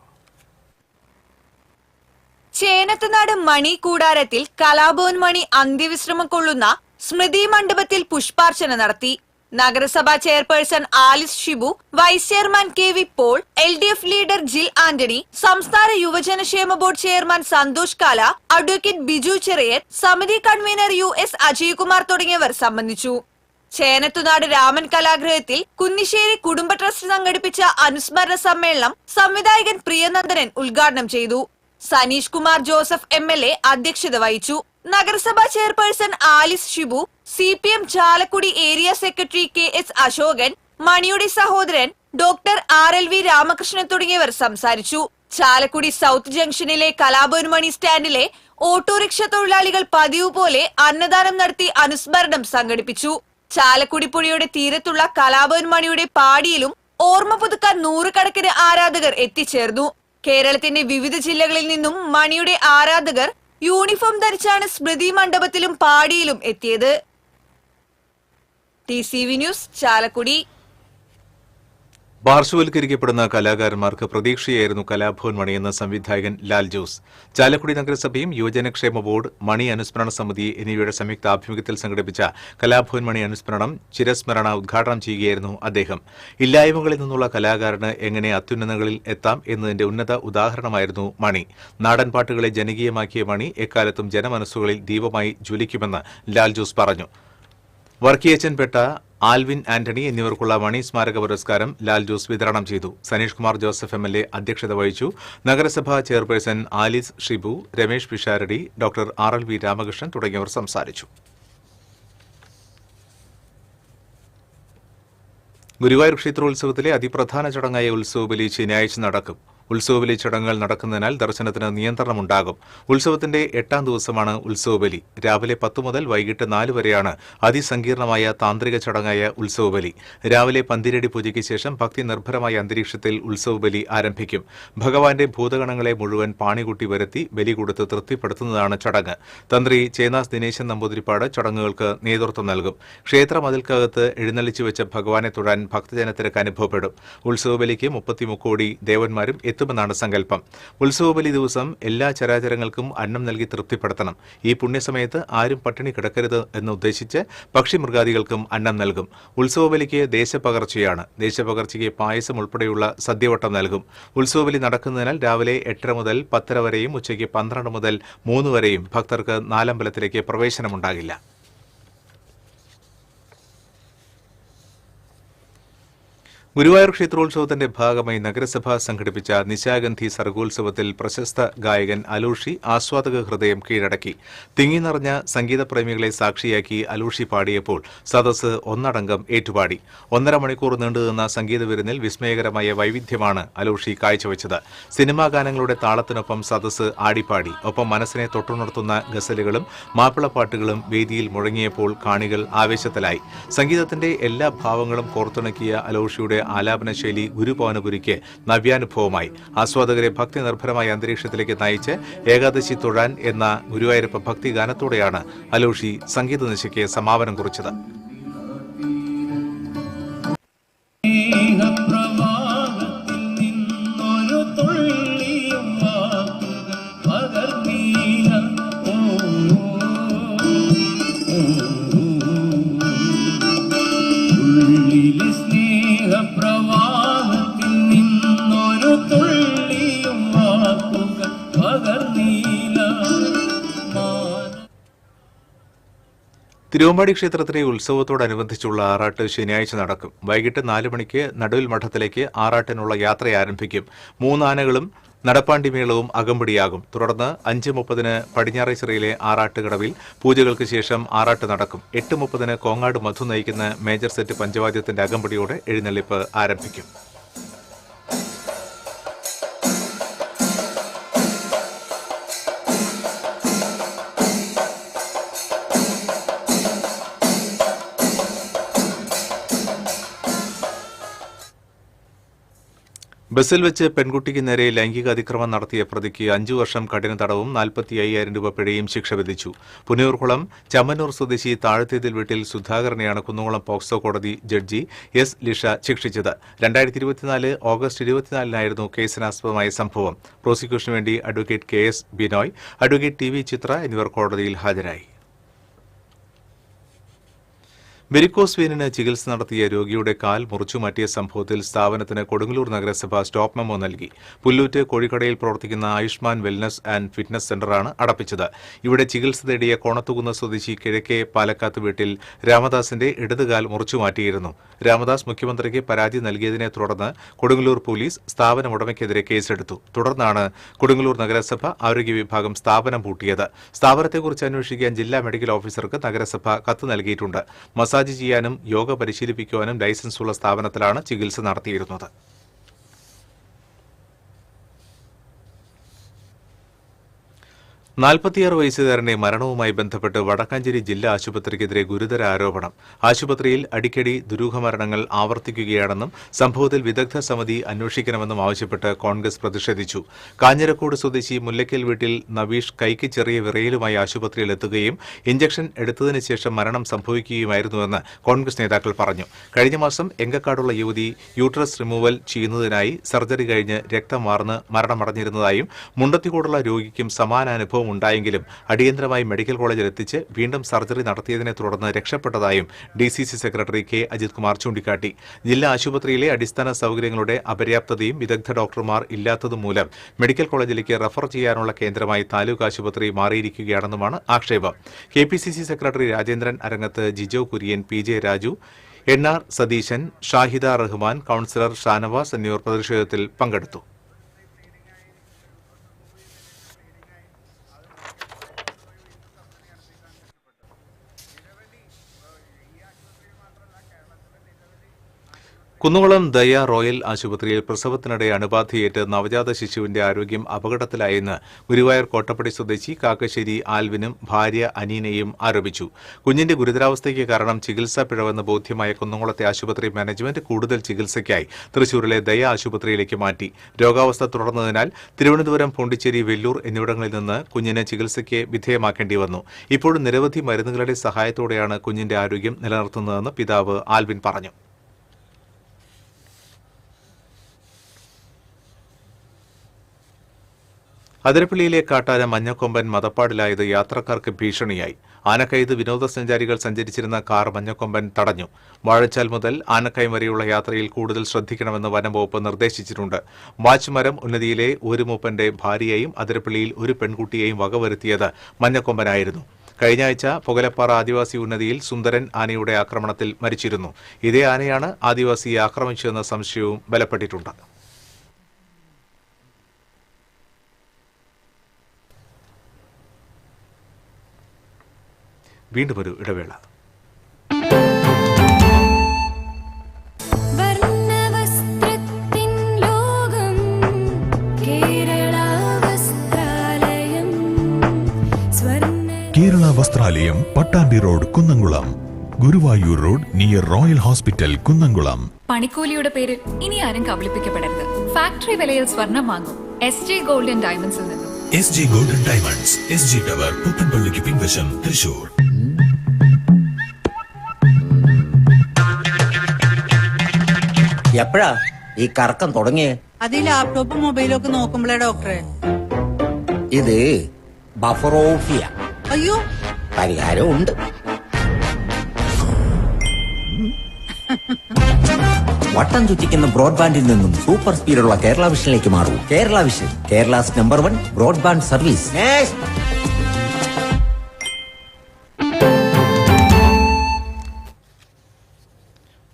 ചേനത്തനാട് മണി കൂടാരത്തിൽ കലാഭവൻ മണി അന്ത്യവിശ്രമം കൊള്ളുന്ന സ്മൃതി മണ്ഡപത്തിൽ പുഷ്പാർച്ചന നടത്തി. നഗരസഭാ chairperson Alice Shibu, vice chairman KV Paul, LDF leader Jil Antony, സംസ്ഥാന യുവജനക്ഷേമ ബോർഡ് ചെയർമാൻ സന്തോഷ് കാല, അഡ്വക്കേറ്റ് ബിജു ചെറിയൻ, സമിതി കൺവീനർ US അജയ്കുമാർ തുടങ്ങിയവർ സംബന്ധിച്ചു. ചേനത്തുനാട് രാമൻ കലാഗ്രഹത്തിൽ കുന്നിശ്ശേരി കുടുംബ ട്രസ്റ്റ് സംഘടിപ്പിച്ച അനുസ്മരണ സമ്മേളനം സംവിധായകൻ പ്രിയനന്ദനൻ ഉദ്ഘാടനം ചെയ്തു. സനീഷ് കുമാർ ജോസഫ് MLA അധ്യക്ഷത വഹിച്ചു. നഗരസഭാ chairperson Alice Shibu, CPM Chalakudy area secretary KS Ashokan, മണിയുടെ സഹോദരൻ ഡോക്ടർ RLV രാമകൃഷ്ണൻ തുടങ്ങിയവർ സംസാരിച്ചു. ചാലക്കുടി സൗത്ത് ജംഗ്ഷനിലെ കലാഭവൻ മണി സ്റ്റാൻഡിലെ ഓട്ടോറിക്ഷ തൊഴിലാളികൾ പതിവ് പോലെ അന്നദാനം നടത്തി അനുസ്മരണം സംഘടിപ്പിച്ചു. ചാലക്കുടി പുഴയുടെ തീരത്തുള്ള കലാഭവൻ മണിയുടെ പാടിയിലും ഓർമ്മ പുതുക്കാൻ നൂറുകണക്കിന് ആരാധകർ എത്തിച്ചേർന്നു. കേരളത്തിന്റെ വിവിധ ജില്ലകളിൽ നിന്നും മണിയുടെ ആരാധകർ യൂണിഫോം ധരിച്ചാണ് സ്മൃതി മണ്ഡപത്തിലും പാടിയിലും എത്തിയത്. TCV news, Chalakudy. പാർശ്വവൽക്കരിക്കപ്പെടുന്ന കലാകാരന്മാർക്ക് പ്രതീക്ഷയായിരുന്നു കലാഭവൻ മണി എന്ന സംവിധായകൻ ലാൽ ജോസ്. ചാലക്കുടി നഗരസഭയും യുവജനക്ഷേമ ബോർഡ്, മണി അനുസ്മരണ സമിതി എന്നിവയുടെ സംയുക്ത ആഭിമുഖ്യത്തിൽ സംഘടിപ്പിച്ച കലാഭവൻ മണി അനുസ്മരണം ചിരസ്മരണ ഉദ്ഘാടനം ചെയ്യുകയായിരുന്നു അദ്ദേഹം. ഇല്ലായ്മകളിൽ നിന്നുള്ള കലാകാരന് എങ്ങനെ അത്യുന്നതങ്ങളിൽ എത്താം എന്നതിന്റെ ഉന്നത ഉദാഹരണമായിരുന്നു മണി. നാടൻ പാട്ടുകളെ ജനകീയമാക്കിയ മണി എക്കാലത്തും ജനമനസ്സുകളിൽ ദീപമായി ജ്വലിക്കുമെന്ന് ലാൽ ജോസ് പറഞ്ഞു. വർക്കിയച്ചൻപേട്ട, ആൽവിൻ ആന്റണി എന്നിവർക്കുള്ള മണി സ്മാരക പുരസ്കാരം ലാൽ ജോസ് വിതരണം ചെയ്തു. സനീഷ് കുമാർ ജോസഫ് MLA അധ്യക്ഷത വഹിച്ചു. നഗരസഭാ chairperson Alice Shibu, Ramesh Pisharody, doctor RLV Ramakrishnan തുടങ്ങിയവർ സംസാരിച്ചു. ഗുരുവായൂർ ക്ഷേത്രോത്സവത്തിലെ അതിപ്രധാന ചടങ്ങായ ഉത്സവബലി ശനിയാഴ്ച നടക്കും. ഉത്സവബലി ചടങ്ങുകൾ നടക്കുന്നതിനാൽ ദർശനത്തിന് നിയന്ത്രണമുണ്ടാകും. ഉത്സവത്തിന്റെ 8ാം ദിവസമാണ് ഉത്സവബലി. രാവിലെ 10 മുതൽ വൈകിട്ട് 4 വരെയാണ് അതിസങ്കീർണമായ താന്ത്രിക ചടങ്ങായ ഉത്സവബലി. രാവിലെ പന്തിരടി പൂജയ്ക്ക് ശേഷം ഭക്തി നിർഭരമായ അന്തരീക്ഷത്തിൽ ഉത്സവബലി ആരംഭിക്കും. ഭഗവാന്റെ ഭൂതഗണങ്ങളെ മുഴുവൻ പാണികുട്ടി വരുത്തി ബലി കൊടുത്ത് തൃപ്തിപ്പെടുത്തുന്നതാണ് ചടങ്ങ്. തന്ത്രി ചേനാസ് ദിനേശൻ നമ്പൂതിരിപ്പാട് ചടങ്ങുകൾക്ക് നേതൃത്വം നൽകും. ക്ഷേത്ര മതിൽക്കകത്ത് എഴുന്നള്ളിച്ചു വെച്ച ഭഗവാനെ തൊഴാൻ ഭക്തജനത്തിരക്ക് അനുഭവപ്പെടും. ഉത്സവബലിക്ക് 33 കോടി ദേവന്മാരും എത്തുമെന്നാണ് സങ്കല്പം. ഉത്സവബലി ദിവസം എല്ലാ ചരാചരങ്ങൾക്കും അന്നം നൽകി തൃപ്തിപ്പെടുത്തണം. ഈ പുണ്യസമയത്ത് ആരും പട്ടിണി കിടക്കരുത് എന്നുദ്ദേശിച്ച് പക്ഷിമൃഗാദികൾക്കും അന്നം നൽകും. ഉത്സവബലിക്ക് ദേശപകർച്ചയാണ്. ദേശപകർച്ചയ്ക്ക് പായസം ഉൾപ്പെടെയുള്ള സദ്യവട്ടം നൽകും. ഉത്സവബലി നടക്കുന്നതിനാൽ രാവിലെ 8:30 മുതൽ 10:30 വരെയും ഉച്ചയ്ക്ക് 12 മുതൽ 3 വരെയും ഭക്തർക്ക് നാലമ്പലത്തിലേക്ക് പ്രവേശനമുണ്ടാകില്ല. ഗുരുവായൂർ ക്ഷേത്രോത്സവത്തിന്റെ ഭാഗമായി നഗരസഭ സംഘടിപ്പിച്ച നിശാഗന്ധി സർഗോത്സവത്തിൽ പ്രശസ്ത ഗായകൻ അലൂഷി ആസ്വാദക ഹൃദയം കീഴടക്കി. തിങ്ങി നിറഞ്ഞ സംഗീതപ്രേമികളെ സാക്ഷിയാക്കി അലൂഷി പാടിയപ്പോൾ സദസ്സ് ഒന്നടങ്കം ഏറ്റുപാടി. 1.5 മണിക്കൂർ നീണ്ടുനിന്ന സംഗീത വിരുന്നിൽ വിസ്മയകരമായ വൈവിധ്യമാണ് അലൂഷി കാഴ്ചവെച്ചത്. സിനിമാ ഗാനങ്ങളുടെ താളത്തിനൊപ്പം സദസ്സ് ആടിപ്പാടി. ഒപ്പം മനസ്സിനെ തൊട്ടുണർത്തുന്ന ഗസലുകളും മാപ്പിളപ്പാട്ടുകളും വേദിയിൽ മുഴങ്ങിയപ്പോൾ കാണികൾ ആവേശത്തിലായി. സംഗീതത്തിന്റെ എല്ലാ ഭാവങ്ങളും കോർത്തിണക്കിയ അലൂഷിയുടെ ആലാപന ശൈലി ഗുരുപവനപുരിക്ക് നവ്യാനുഭവമായി. ആസ്വാദകരെ ഭക്തി നിർഭരമായ അന്തരീക്ഷത്തിലേക്ക് നയിച്ച് ഏകാദശി തൊഴാൻ എന്ന ഗുരുവായൂരപ്പ ഭക്തി ഗാനത്തോടെയാണ് അലൂഷി സംഗീത നിശയ്ക്ക് സമാപനം കുറിച്ചത്. തിരുവമ്പാടി ക്ഷേത്രത്തിലെ ഉത്സവത്തോടനുബന്ധിച്ചുള്ള ആറാട്ട് ശനിയാഴ്ച നടക്കും. വൈകിട്ട് 4 മണിക്ക് നടുവിൽ മഠത്തിലേക്ക് ആറാട്ടിനുള്ള യാത്ര ആരംഭിക്കും. 3 ആനകളും നടപ്പാണ്ടിമേളവും അകമ്പടിയാകും. തുടർന്ന് 5:30 പടിഞ്ഞാറേച്ചിറയിലെ ആറാട്ടുകടവിൽ പൂജകൾക്ക് ശേഷം ആറാട്ട് നടക്കും. 8:30 കോങ്ങാട് മധു നയിക്കുന്ന മേജർ സെറ്റ് പഞ്ചവാദ്യത്തിന്റെ അകമ്പടിയോടെ എഴുന്നള്ളിപ്പ് ആരംഭിക്കും. ബസ്സിൽ വെച്ച് പെൺകുട്ടിക്ക് നേരെ ലൈംഗിക അതിക്രമം നടത്തിയ പ്രതിക്ക് 5 വർഷം കഠിന തടവും 45,000 രൂപ പിഴയും ശിക്ഷ വിധിച്ചു. പുന്നയൂർകുളം ചമ്മന്നൂർ സ്വദേശി താഴത്തേതിൽ വീട്ടിൽ സുധാകരനെയാണ് കുന്നംകുളം പോക്സോ കോടതി ജഡ്ജി S. ലിഷ ശിക്ഷിച്ചത്. 2024 ഓഗസ്റ്റ് 24-നായിരുന്നു കേസിനാസ്പദമായ സംഭവം. പ്രോസിക്യൂഷനു വേണ്ടി advocate KS. Binoy, advocate TV. ചിത്ര എന്നിവർ കോടതിയിൽ ഹാജരായി. വെരിക്കോസ് വെയിനിന് ചികിത്സ നടത്തിയ രോഗിയുടെ കാൽ മുറിച്ചുമാറ്റിയ സംഭവത്തിൽ സ്ഥാപനത്തിന് കൊടുങ്ങല്ലൂർ നഗരസഭ സ്റ്റോപ്പ് മെമ്മോ നൽകി. പുല്ലൂറ്റ് കോഴിക്കടയിൽ പ്രവർത്തിക്കുന്ന ആയുഷ്മാൻ വെൽനസ് ആൻഡ് ഫിറ്റ്നസ് സെന്ററാണ് അടപ്പിച്ചത്. ഇവിടെ ചികിത്സ തേടിയ കോണത്തുകുന്ന സ്വദേശി കിഴക്കേ പാലക്കാത്ത് വീട്ടിൽ രാമദാസിന്റെ ഇടതുകാൽ മുറിച്ചുമാറ്റിയിരുന്നു. രാമദാസ് മുഖ്യമന്ത്രിക്ക് പരാതി നൽകിയതിനെ തുടർന്ന് കൊടുങ്ങല്ലൂർ പോലീസ് സ്ഥാപന ഉടമയ്ക്കെതിരെ കേസെടുത്തു. തുടർന്നാണ് കൊടുങ്ങല്ലൂർ നഗരസഭ ആരോഗ്യ വിഭാഗം സ്ഥാപനം പൂട്ടിയത്. സ്ഥാപനത്തെക്കുറിച്ച് അന്വേഷിക്കാൻ ജില്ലാ മെഡിക്കൽ ഓഫീസർക്ക് നഗരസഭ കത്ത് നൽകിയിട്ടുണ്ട്. മസാജ് ചെയ്യാനും യോഗ പരിശീലിപ്പിക്കുവാനും ലൈസൻസുള്ള സ്ഥാപനത്തിലാണ് ചികിത്സ നടത്തിയിരുന്നത്. 46 വയസ്സുകാരന്റെ മരണവുമായി ബന്ധപ്പെട്ട് വടക്കാഞ്ചേരി ജില്ലാ ആശുപത്രിക്കെതിരെ ഗുരുതര ആരോപണം. ആശുപത്രിയിൽ അടിക്കടി ദുരൂഹമരണങ്ങൾ ആവർത്തിക്കുകയാണെന്നും സംഭവത്തിൽ വിദഗ്ധ സമിതി അന്വേഷിക്കണമെന്നും ആവശ്യപ്പെട്ട് കോൺഗ്രസ് പ്രതിഷേധിച്ചു. കാഞ്ഞിരക്കോട് സ്വദേശി മുല്ലയ്ക്കൽ വീട്ടിൽ നവീഷ് കൈക്ക് ചെറിയ വിറയലുമായി ആശുപത്രിയിൽ എത്തുകയും ഇഞ്ചക്ഷൻ എടുത്തതിനു ശേഷം മരണം സംഭവിക്കുകയുമായിരുന്നുവെന്ന് കോൺഗ്രസ് നേതാക്കൾ പറഞ്ഞു. കഴിഞ്ഞ മാസം എങ്കക്കാടുള്ള യുവതി യൂട്രസ് റിമൂവൽ ചെയ്യുന്നതിനായി സർജറി കഴിഞ്ഞ് രക്തം വാർന്ന് മരണമടഞ്ഞിരുന്നതായും മുണ്ടത്തിക്കോടുള്ള രോഗിക്കും സമാന അനുഭവം ഉണ്ടായെങ്കിലും അടിയന്തരമായി മെഡിക്കൽ കോളേജിൽ എത്തിച്ച് വീണ്ടും സർജറി നടത്തിയതിനെ തുടർന്ന് രക്ഷപ്പെട്ടതായും DCC secretary K Ajith Kumar ചൂണ്ടിക്കാട്ടി. ജില്ലാ ആശുപത്രിയിലെ അടിസ്ഥാന സൌകര്യങ്ങളുടെ അപര്യാപ്തതയും വിദഗ്ധ ഡോക്ടർമാർ ഇല്ലാത്തതുമൂലം മെഡിക്കൽ കോളേജിലേക്ക് റഫർ ചെയ്യാനുള്ള കേന്ദ്രമായി താലൂക്ക് ആശുപത്രി മാറിയിരിക്കുകയാണെന്നുമാണ് ആക്ഷേപം. KPCC secretary Rajendran Arangath, Jijo Kurian, PJ Raju, NR Satheesan, Shahida Rahman, councillor Shanavas എന്നിവർ പ്രതിഷേധത്തിൽ പങ്കെടുത്തു. കുന്നുകുളം ദയ റോയൽ ആശുപത്രിയിൽ പ്രസവത്തിനിടെ അണുബാധയേറ്റ് നവജാത ശിശുവിന്റെ ആരോഗ്യം അപകടത്തിലായെന്ന് ഗുരുവായൂർ കോട്ടപ്പടി സ്വദേശി കാക്കശ്ശേരി ആൽവിനും ഭാര്യ അനീനയും ആരോപിച്ചു. കുഞ്ഞിന്റെ ഗുരുതരാവസ്ഥയ്ക്ക് കാരണം ചികിത്സാ പിഴവെന്ന് ബോധ്യമായ കുന്നുകുളത്തെ ആശുപത്രി മാനേജ്മെന്റ് കൂടുതൽ ചികിത്സയ്ക്കായി തൃശൂരിലെ ദയ ആശുപത്രിയിലേക്ക് മാറ്റി. രോഗാവസ്ഥ തുടർന്നതിനാൽ തിരുവനന്തപുരം, പോണ്ടിച്ചേരി, വെല്ലൂർ എന്നിവിടങ്ങളിൽ നിന്ന് കുഞ്ഞിനെ ചികിത്സയ്ക്ക് വിധേയമാക്കേണ്ടി വന്നു. ഇപ്പോഴും നിരവധി മരുന്നുകളുടെ സഹായത്തോടെയാണ് കുഞ്ഞിന്റെ ആരോഗ്യം നിലനിർത്തുന്നതെന്ന് പിതാവ് ആൽവിൻ പറഞ്ഞു. അതിരപ്പള്ളിയിലെ കാട്ടാന മഞ്ഞക്കൊമ്പൻ മതപ്പാടിലായത് യാത്രക്കാർക്ക് ഭീഷണിയായി. ആനക്കയത്ത് വിനോദസഞ്ചാരികൾ സഞ്ചരിച്ചിരുന്ന കാർ മഞ്ഞക്കൊമ്പൻ തടഞ്ഞു. വാഴച്ചാൽ മുതൽ ആനക്കയം വരെയുള്ള യാത്രയിൽ കൂടുതൽ ശ്രദ്ധിക്കണമെന്ന് വനംവകുപ്പ് നിർദ്ദേശിച്ചിട്ടുണ്ട്. വാച്ച്മരം ഉന്നതിയിലെ ഒരു മൂപ്പന്റെ ഭാര്യയെയും അതിരപ്പള്ളിയിൽ ഒരു പെൺകുട്ടിയെയും വകവരുത്തിയത് മഞ്ഞക്കൊമ്പനായിരുന്നു. കഴിഞ്ഞ ആഴ്ച പുകലപ്പാറ ആദിവാസി ഉന്നതിയിൽ സുന്ദരൻ ആനയുടെ ആക്രമണത്തിൽ മരിച്ചിരുന്നു. ഇതേ ആനയാണ് ആദിവാസിയെ ആക്രമിച്ചതെന്ന സംശയവും ബലപ്പെട്ടിട്ടുണ്ട്. വീണ്ടും ഒരു ഇടവേള. Kerala Vasthralayam, Pattambi Road, Kunnamkulam. Guruvayur Road near Royal Hospital, Kunnamkulam. പണിക്കൂലിയുടെ പേരിൽ ഇനി ആരും കബളിപ്പിക്കപ്പെടരുത്. ഫാക്ടറി വിലയിൽ സ്വർണം വാങ്ങും SJ ഗോൾഡ് ആൻഡ് ഡയമണ്ട്സിൽ നിന്നും. SJ Gold and Diamonds, SG Tower, പുത്തൻപള്ളിക്ക് പിൻവശം, തൃശൂർ. എപ്പോഴാ ഈ കറക്കം തുടങ്ങിയേ? അത് ഈ ലാപ്ടോപ്പും മൊബൈലും ഒക്കെ നോക്കുമ്പോഴേ ഡോക്ടറെ. ഇത് ബഫറോഫിയ. അയ്യോ, പരിഹാരം ഉണ്ട്. വട്ടം ചുറ്റിക്കുന്ന ബ്രോഡ്ബാൻഡിൽ നിന്നും സൂപ്പർ സ്പീഡുള്ള കേരള വിഷനിലേക്ക് മാറൂ. Kerala Vision, Kerala's number 1 broadband service.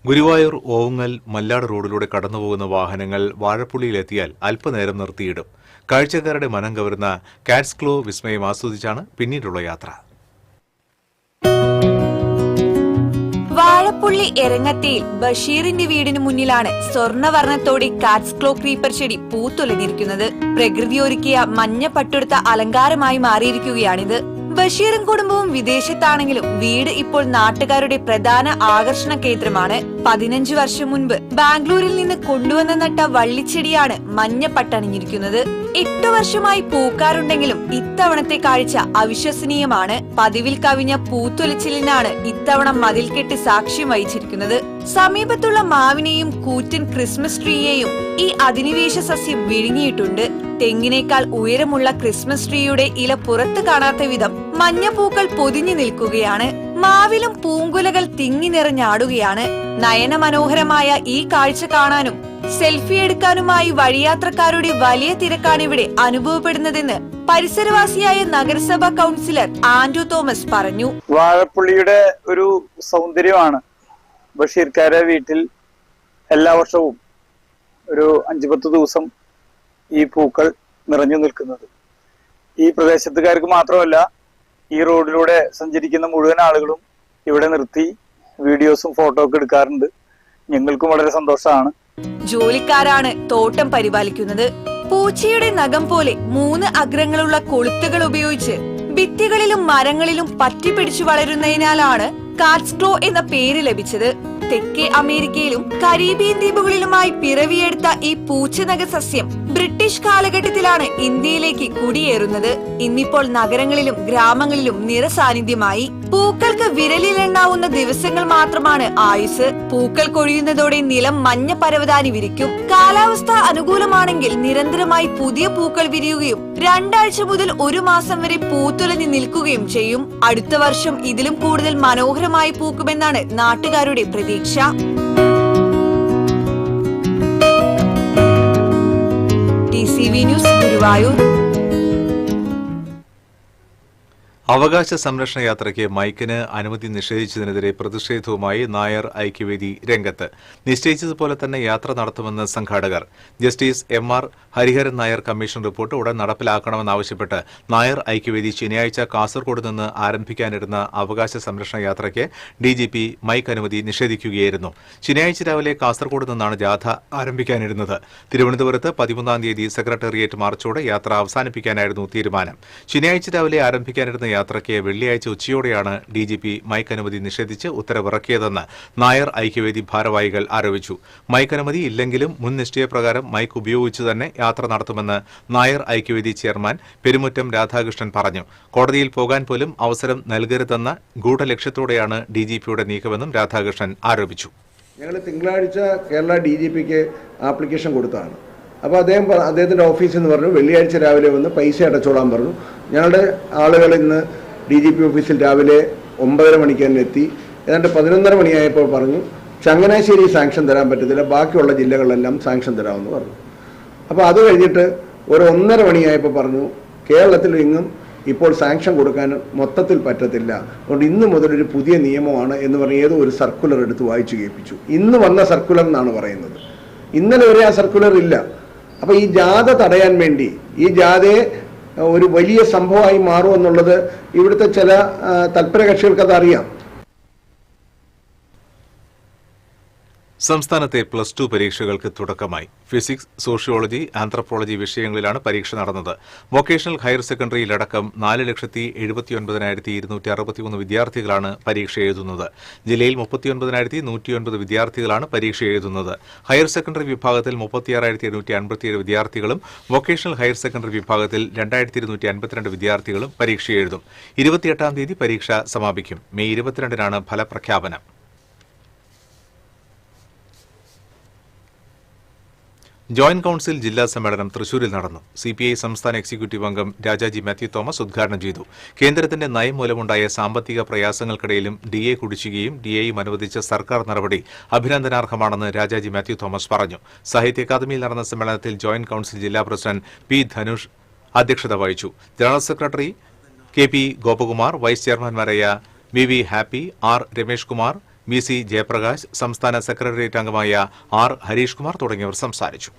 Guruvayur Ovungal Mallad റോഡിലൂടെ കടന്നുപോകുന്ന വാഹനങ്ങൾ വാഴപ്പുള്ളിയിലെത്തിയാൽ അല്പനേരം നിർത്തിയിടും. കാഴ്ചക്കാരുടെ മനം കവരുന്ന കാറ്റ്സ് ക്ലോ വിസ്മയം ആസ്വദിച്ചാണ് പിന്നീടുള്ള യാത്ര. വാഴപ്പുള്ളി എരങ്ങത്തിയിൽ ബഷീറിന്റെ വീടിന് മുന്നിലാണ് സ്വർണ്ണവർണ്ണത്തോടെ കാറ്റ്സ് ക്ലോ ക്രീപ്പർ ചെടി പൂത്തുലഞ്ഞിരിക്കുന്നത്. പ്രകൃതി ഒരുക്കിയ മഞ്ഞ പട്ടുടുത്ത അലങ്കാരമായി മാറിയിരിക്കുകയാണിത്. ബഷീറും കുടുംബവും വിദേശത്താണെങ്കിലും വീട് ഇപ്പോൾ നാട്ടുകാരുടെ പ്രധാന ആകർഷണ കേന്ദ്രമാണ്. 15 വർഷം മുൻപ് ബാംഗ്ലൂരിൽ നിന്ന് കൊണ്ടുവന്ന നട്ട വള്ളിച്ചെടിയാണ് മഞ്ഞ പട്ടണിഞ്ഞിരിക്കുന്നത്. 8 വർഷമായി പൂക്കാറുണ്ടെങ്കിലും ഇത്തവണത്തെ കാഴ്ച അവിശ്വസനീയമാണ്. പതിവിൽ കവിഞ്ഞ പൂത്തൊലിച്ചിലിനാണ് ഇത്തവണ മതിൽക്കെട്ട് സാക്ഷ്യം വഹിച്ചിരിക്കുന്നത്. സമീപത്തുള്ള മാവിനെയും കൂറ്റൻ ക്രിസ്മസ് ട്രീയെയും ഈ അധിനിവേശ സസ്യം വിഴുങ്ങിയിട്ടുണ്ട്. തെങ്ങിനേക്കാൾ ഉയരമുള്ള ക്രിസ്മസ് ട്രീയുടെ ഇല പുറത്തു കാണാത്ത വിധം മഞ്ഞപ്പൂക്കൾ പൊതിഞ്ഞു നിൽക്കുകയാണ്. മാവിലും പൂങ്കുലകൾ തിങ്ങി നിറഞ്ഞാടുകയാണ്. നയനമനോഹരമായ ഈ കാഴ്ച കാണാനും സെൽഫി എടുക്കാനുമായി വഴിയാത്രക്കാരുടെ വലിയ തിരക്കാണിവിടെ അനുഭവപ്പെടുന്നതെന്ന് പരിസരവാസിയായ നഗരസഭാ കൌൺസിലർ ആൻഡ്രു തോമസ് പറഞ്ഞു. വാഴപ്പുള്ളിയുടെ ഒരു സൗന്ദര്യമാണ് ബഷീർക്കാരെ വീട്ടിൽ എല്ലാ വർഷവും ഒരു 5-10 ദിവസം ഈ പൂക്കൾ നിറഞ്ഞു നിൽക്കുന്നത്. ഈ പ്രദേശത്തുകാർക്ക് മാത്രമല്ല, ഈ റോഡിലൂടെ സഞ്ചരിക്കുന്ന മുഴുവൻ ആളുകളും ഇവിടെ നിർത്തി വീഡിയോസും ഫോട്ടോ ഒക്കെ എടുക്കാറുണ്ട്. ഞങ്ങൾക്കും വളരെ സന്തോഷമാണ്. ജോലിക്കാരാണ് തോട്ടം പരിപാലിക്കുന്നത്. പൂച്ചയുടെ നഖം പോലെ 3 അഗ്രങ്ങളുള്ള കൊളുത്തുകൾ ഉപയോഗിച്ച് ഭിത്തികളിലും മരങ്ങളിലും പറ്റിപ്പിടിച്ചു വളരുന്നതിനാലാണ് കാറ്റ്സ്ക്രോ എന്ന പേര് ലഭിച്ചത്. തെക്കേ അമേരിക്കയിലും കരീബിയൻ ദ്വീപുകളിലുമായി പിറവിയെടുത്ത ഈ പൂച്ചനഖ സസ്യം ബ്രിട്ടീഷ് കാലഘട്ടത്തിലാണ് ഇന്ത്യയിലേക്ക് കുടിയേറുന്നത്. ഇന്നിപ്പോൾ നഗരങ്ങളിലും ഗ്രാമങ്ങളിലും നിറസാന്നിധ്യമായി. പൂക്കൾക്ക് വിരലിലെണ്ണാവുന്ന ദിവസങ്ങൾ മാത്രമാണ് ആയുസ്. പൂക്കൾ കൊഴിയുന്നതോടെ നിലം മഞ്ഞ പരവതാനി വിരിക്കും. കാലാവസ്ഥ അനുകൂലമാണെങ്കിൽ നിരന്തരമായി പുതിയ പൂക്കൾ വിരിയുകയും 2 ആഴ്ച മുതൽ 1 മാസം വരെ പൂത്തുലഞ്ഞു നിൽക്കുകയും ചെയ്യും. അടുത്ത വർഷം ഇതിലും കൂടുതൽ മനോഹരമായി പൂക്കുമെന്നാണ് നാട്ടുകാരുടെ പ്രതീക്ഷ. TCV news, Guruvayur. അവകാശ സംരക്ഷണ യാത്രയ്ക്ക് മൈക്കിന് അനുമതി നിഷേധിച്ചതിനെതിരെ പ്രതിഷേധവുമായി നായർ ഐക്യവേദി രംഗത്ത്. നിശ്ചയിച്ചതുപോലെ തന്നെ യാത്ര നടത്തുമെന്ന് സംഘാടകർ. Justice MR Hariharan Nair commission report ഉടൻ നടപ്പിലാക്കണമെന്നാവശ്യപ്പെട്ട് നായർ ഐക്യവേദി ശനിയാഴ്ച കാസർഗോഡ് നിന്ന് ആരംഭിക്കാനിരുന്ന അവകാശ സംരക്ഷണ യാത്രയ്ക്ക് DGP മൈക്ക് അനുമതി നിഷേധിക്കുകയായിരുന്നു. ശനിയാഴ്ച രാവിലെ കാസർഗോഡ് നിന്നാണ് ജാഥ ആരംഭിക്കാനിരുന്നത്. തിരുവനന്തപുരത്ത് 13-ാം തീയതി സെക്രട്ടേറിയറ്റ് മാർച്ചോടെ യാത്ര അവസാനിപ്പിക്കാനായിരുന്നു തീരുമാനം. ശനിയാഴ്ച രാവിലെ ആരംഭിക്കാനിരുന്ന യാത്രയ്ക്ക് വെള്ളിയാഴ്ച ഉച്ചയോടെയാണ് DGP മൈക്ക് അനുമതി നിഷേധിച്ച് ഉത്തരവിറക്കിയതെന്ന് നായർ ഐക്യവേദി ഭാരവാഹികൾ ആരോപിച്ചു. മൈക്ക് അനുമതി ഇല്ലെങ്കിലും മുൻ നിശ്ചയപ്രകാരം മൈക്ക് ഉപയോഗിച്ചു തന്നെ യാത്ര നടത്തുമെന്ന് നായർ ഐക്യവേദി ചെയർമാൻ പെരുമുറ്റം രാധാകൃഷ്ണൻ പറഞ്ഞു. കോടതിയിൽ പോകാൻ പോലും അവസരം നൽകരുതെന്ന ഗൂഢലക്ഷ്യത്തോടെയാണ് DGPയുടെ നീക്കമെന്നും രാധാകൃഷ്ണൻ ആരോപിച്ചു. ഞങ്ങൾ തിങ്കളാഴ്ച കേരള DGPക്ക് ആപ്ലിക്കേഷൻ കൊടുത്തതാണ്. അപ്പോൾ അദ്ദേഹത്തിൻ്റെ ഓഫീസിൽ നിന്ന് പറഞ്ഞു വെള്ളിയാഴ്ച രാവിലെ വന്ന് പൈസ അടച്ചോളാൻ പറഞ്ഞു. ഞങ്ങളുടെ ആളുകൾ ഇന്ന് DGP ഓഫീസിൽ രാവിലെ 9:30 മണിക്ക് തന്നെ എത്തി. ഏതാണ്ട് 11:30 മണിയായപ്പോൾ പറഞ്ഞു ചങ്ങനാശ്ശേരി സാങ്ഷൻ തരാൻ പറ്റത്തില്ല, ബാക്കിയുള്ള ജില്ലകളിലെല്ലാം സാങ്ഷൻ തരാമെന്ന് പറഞ്ഞു. അപ്പോൾ അത് കഴിഞ്ഞിട്ട് ഒരു 1:30 മണിയായപ്പോൾ പറഞ്ഞു കേരളത്തിൽ എങ്ങും ഇപ്പോൾ സാങ്ഷൻ കൊടുക്കാൻ മൊത്തത്തിൽ പറ്റത്തില്ല, അതുകൊണ്ട് ഇന്ന് മുതലൊരു പുതിയ നിയമമാണ് എന്ന് പറഞ്ഞ് ഏതോ ഒരു സർക്കുലർ എടുത്ത് വായിച്ചു കേൾപ്പിച്ചു. ഇന്ന് വന്ന സർക്കുലർ എന്നാണ് പറയുന്നത്. ഇന്നലെ വരെ ആ സർക്കുലർ ഇല്ല. അപ്പോൾ ഈ ജാഥ തടയാൻ വേണ്ടി ഈ ജാഥയെ ഒരു വലിയ സംഭവമായി മാറുമെന്നുള്ളത് ഇവിടുത്തെ ചില തൽപരകക്ഷികൾക്ക് അത് അറിയാം. സംസ്ഥാനത്തെ +2 പരീക്ഷകൾക്ക് തുടക്കമായി. ഫിസിക്സ്, സോഷ്യോളജി, ആന്ത്രപ്പോളജി വിഷയങ്ങളിലാണ് പരീക്ഷ നടന്നത്. വൊക്കേഷണൽ ഹയർ സെക്കൻഡറിയിലടക്കം 4,79,263 വിദ്യാർത്ഥികളാണ് പരീക്ഷ എഴുതുന്നത്. ജില്ലയിൽ 39,109 വിദ്യാർത്ഥികളാണ് പരീക്ഷ എഴുതുന്നത്. ഹയർ സെക്കൻഡറി വിഭാഗത്തിൽ 36,757 വിദ്യാർത്ഥികളും വൊക്കേഷണൽ ഹയർ സെക്കൻഡറി വിഭാഗത്തിൽ 2,252 വിദ്യാർത്ഥികളും പരീക്ഷ എഴുതും. 28-ാം തീയതി പരീക്ഷ സമാപിക്കും. മെയ് 22-നാണ് ഫലപ്രഖ്യാപനം. ജോയിന്റ് കൌൺസിൽ ജില്ലാ സമ്മേളനം തൃശൂരിൽ നടന്നു. CPI സംസ്ഥാന എക്സിക്യൂട്ടീവ് അംഗം രാജാജി മാത്യു തോമസ് ഉദ്ഘാടനം ചെയ്തു. കേന്ദ്രത്തിന്റെ നയം മൂലമുണ്ടായ സാമ്പത്തിക പ്രയാസങ്ങൾക്കിടയിലും DA കുടിശ്ശികയും DAയും അനുവദിച്ച സർക്കാർ നടപടി അഭിനന്ദനാർഹമാണെന്ന് രാജാജി മാത്യു തോമസ് പറഞ്ഞു. സാഹിത്യ അക്കാദമിയിൽ നടന്ന സമ്മേളനത്തിൽ ജോയിന്റ് കൌൺസിൽ ജില്ലാ പ്രസിഡന്റ് P. ധനുഷ് അധ്യക്ഷത വഹിച്ചു. General secretary KP Gopakumar, vice ചെയർമാൻമാരായ VV Happy, R. Ramesh Kumar, VC Jayaprakash, സംസ്ഥാന സെക്രട്ടേറിയറ്റ് അംഗമായ R. ഹരീഷ് കുമാർ തുടങ്ങിയവർ സംസാരിച്ചു.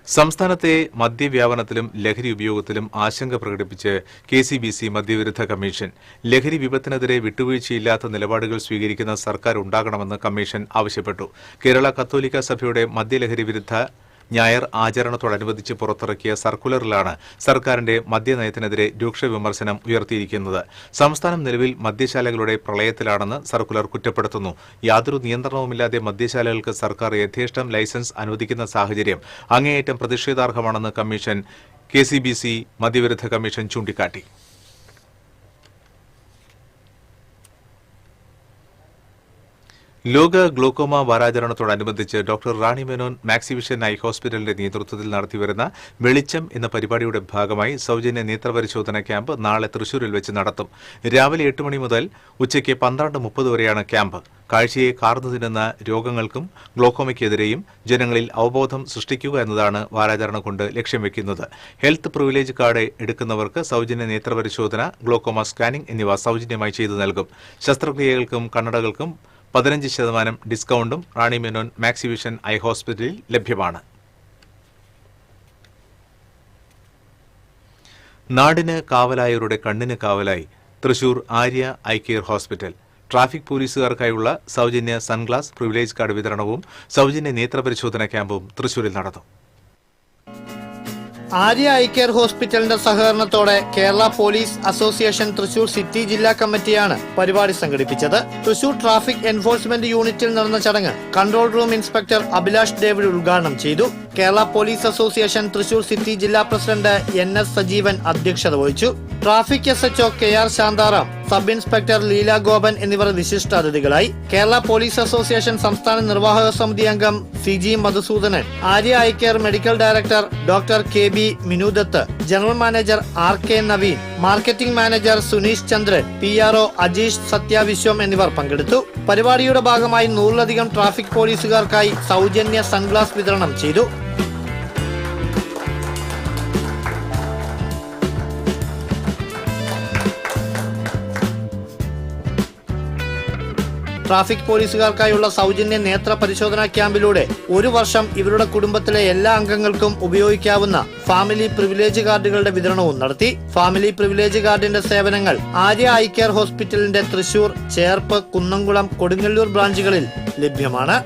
സംസ്ഥാനത്തെ മദ്യവ്യാപനത്തിലും ലഹരി ഉപയോഗത്തിലും ആശങ്ക പ്രകടിപ്പിച്ച് KCBC മദ്യവിരുദ്ധ കമ്മീഷൻ. ലഹരി വിപത്തിനെതിരെ വിട്ടുവീഴ്ചയില്ലാത്ത നിലപാടുകൾ സ്വീകരിക്കുന്ന സർക്കാർ ഉണ്ടാകണമെന്ന് കമ്മീഷൻ ആവശ്യപ്പെട്ടു. കേരള കത്തോലിക്ക സഭയുടെ മദ്യലഹരി വിരുദ്ധ ഞായർ ആചരണത്തോടനുബന്ധിച്ച് പുറത്തിറക്കിയ സർക്കുലറിലാണ് സർക്കാരിന്റെ മദ്യനയത്തിനെതിരെ രൂക്ഷ വിമർശനം ഉയർത്തിയിരിക്കുന്നത്. സംസ്ഥാനം നിലവിൽ മദ്യശാലകളുടെ പ്രളയത്തിലാണെന്ന് സർക്കുലർ കുറ്റപ്പെടുത്തുന്നു. യാതൊരു നിയന്ത്രണവുമില്ലാതെ മദ്യശാലകൾക്ക് സർക്കാർ യഥേഷ്ടം ലൈസൻസ് അനുവദിക്കുന്ന സാഹചര്യം അങ്ങേയറ്റം പ്രതിഷേധാർഹമാണെന്ന് കമ്മീഷൻ KCBC മദ്യവിരുദ്ധ കമ്മീഷൻ ചൂണ്ടിക്കാട്ടി. ലോക glaucoma വാരാചരണത്തോടനുബന്ധിച്ച് doctor Rani Menon Maxivision I ഹോസ്പിറ്റലിന്റെ നേതൃത്വത്തിൽ നടത്തിവരുന്ന വെളിച്ചം എന്ന പരിപാടിയുടെ ഭാഗമായി സൌജന്യ നേത്രപരിശോധന ക്യാമ്പ് നാളെ തൃശൂരിൽ വെച്ച് നടത്തും. രാവിലെ 8 മണി മുതൽ ഉച്ചയ്ക്ക് 12:30 വരെയാണ് ക്യാമ്പ്. കാഴ്ചയെ കാർന്നു തിന്നുന്ന രോഗങ്ങൾക്കും ഗ്ലോക്കോമയ്ക്കെതിരെയും ജനങ്ങളിൽ അവബോധം സൃഷ്ടിക്കുക എന്നതാണ് വാരാചരണം കൊണ്ട് ലക്ഷ്യം വെക്കുന്നത്. ഹെൽത്ത് പ്രിവിലേജ് കാർഡ് എടുക്കുന്നവർക്ക് സൌജന്യ നേത്രപരിശോധന, ഗ്ലോക്കോമ സ്കാനിംഗ് എന്നിവ സൌജന്യമായി ചെയ്തു നൽകും. ശസ്ത്രക്രിയകൾക്കും കണ്ണടകൾക്കും 15% ഡിസ്കൌണ്ടും റാണി മേനോൻ മാക്സിവിഷൻ ഐ ഹോസ്പിറ്റലിൽ ലഭ്യമാണ്. നാടിന് കാവലായവരുടെ കണ്ണിന് കാവലായി Thrissur Arya Eye Care Hospital. Traffic പോലീസുകാർക്കായുള്ള സൗജന്യ സൺഗ്ലാസ് പ്രിവിലേജ് കാർഡ് വിതരണവും സൗജന്യ നേത്രപരിശോധന ക്യാമ്പും തൃശൂരിൽ നടന്നു. ആര്യ ഐ കെയർ ഹോസ്പിറ്റലിന്റെ സഹകരണത്തോടെ Kerala police association Thrissur city ജില്ലാ കമ്മിറ്റിയാണ് പരിപാടി സംഘടിപ്പിച്ചത്. തൃശൂർ ട്രാഫിക് എൻഫോഴ്സ്മെന്റ് യൂണിറ്റിൽ നടന്ന ചടങ്ങ് control room inspector Abhilash David ഉദ്ഘാടനം ചെയ്തു. Kerala police association Thrissur city ജില്ലാ പ്രസിഡന്റ് NS സജീവൻ അധ്യക്ഷത വഹിച്ചു. Traffic SHO KR Shantaram, sub inspector Leela Gopan എന്നിവർ വിശിഷ്ടാതിഥികളായി. കേരള പോലീസ് അസോസിയേഷൻ സംസ്ഥാന നിർവാഹക സമിതി അംഗം CG Madhusoodanan, Arya Eye Care medical director doctor KB Minudath, general manager RK Naveen, marketing manager Suneesh Chandran, PRO Ajeesh Sathyaviswam എന്നിവർ പങ്കെടുത്തു. പരിപാടിയുടെ ഭാഗമായി 100-ലധികം ട്രാഫിക് പോലീസുകാർക്കായി സൗജന്യ സൺഗ്ലാസ് വിതരണം ചെയ്തു. ട്രാഫിക് പോലീസുകാർക്കായുള്ള സൗജന്യ നേത്ര പരിശോധനാ ക്യാമ്പിലൂടെ 1 വർഷം ഇവരുടെ കുടുംബത്തിലെ എല്ലാ അംഗങ്ങൾക്കും ഉപയോഗിക്കാവുന്ന ഫാമിലി പ്രിവിലേജ് കാർഡുകളുടെ വിതരണവും നടത്തി. ഫാമിലി പ്രിവിലേജ് കാർഡിന്റെ സേവനങ്ങൾ ആര്യ ഐ കെയർ ഹോസ്പിറ്റലിന്റെ തൃശൂർ, ചേർപ്പ്, കുന്നംകുളം, കൊടുങ്ങല്ലൂർ ബ്രാഞ്ചുകളിൽ ലഭ്യമാണ്.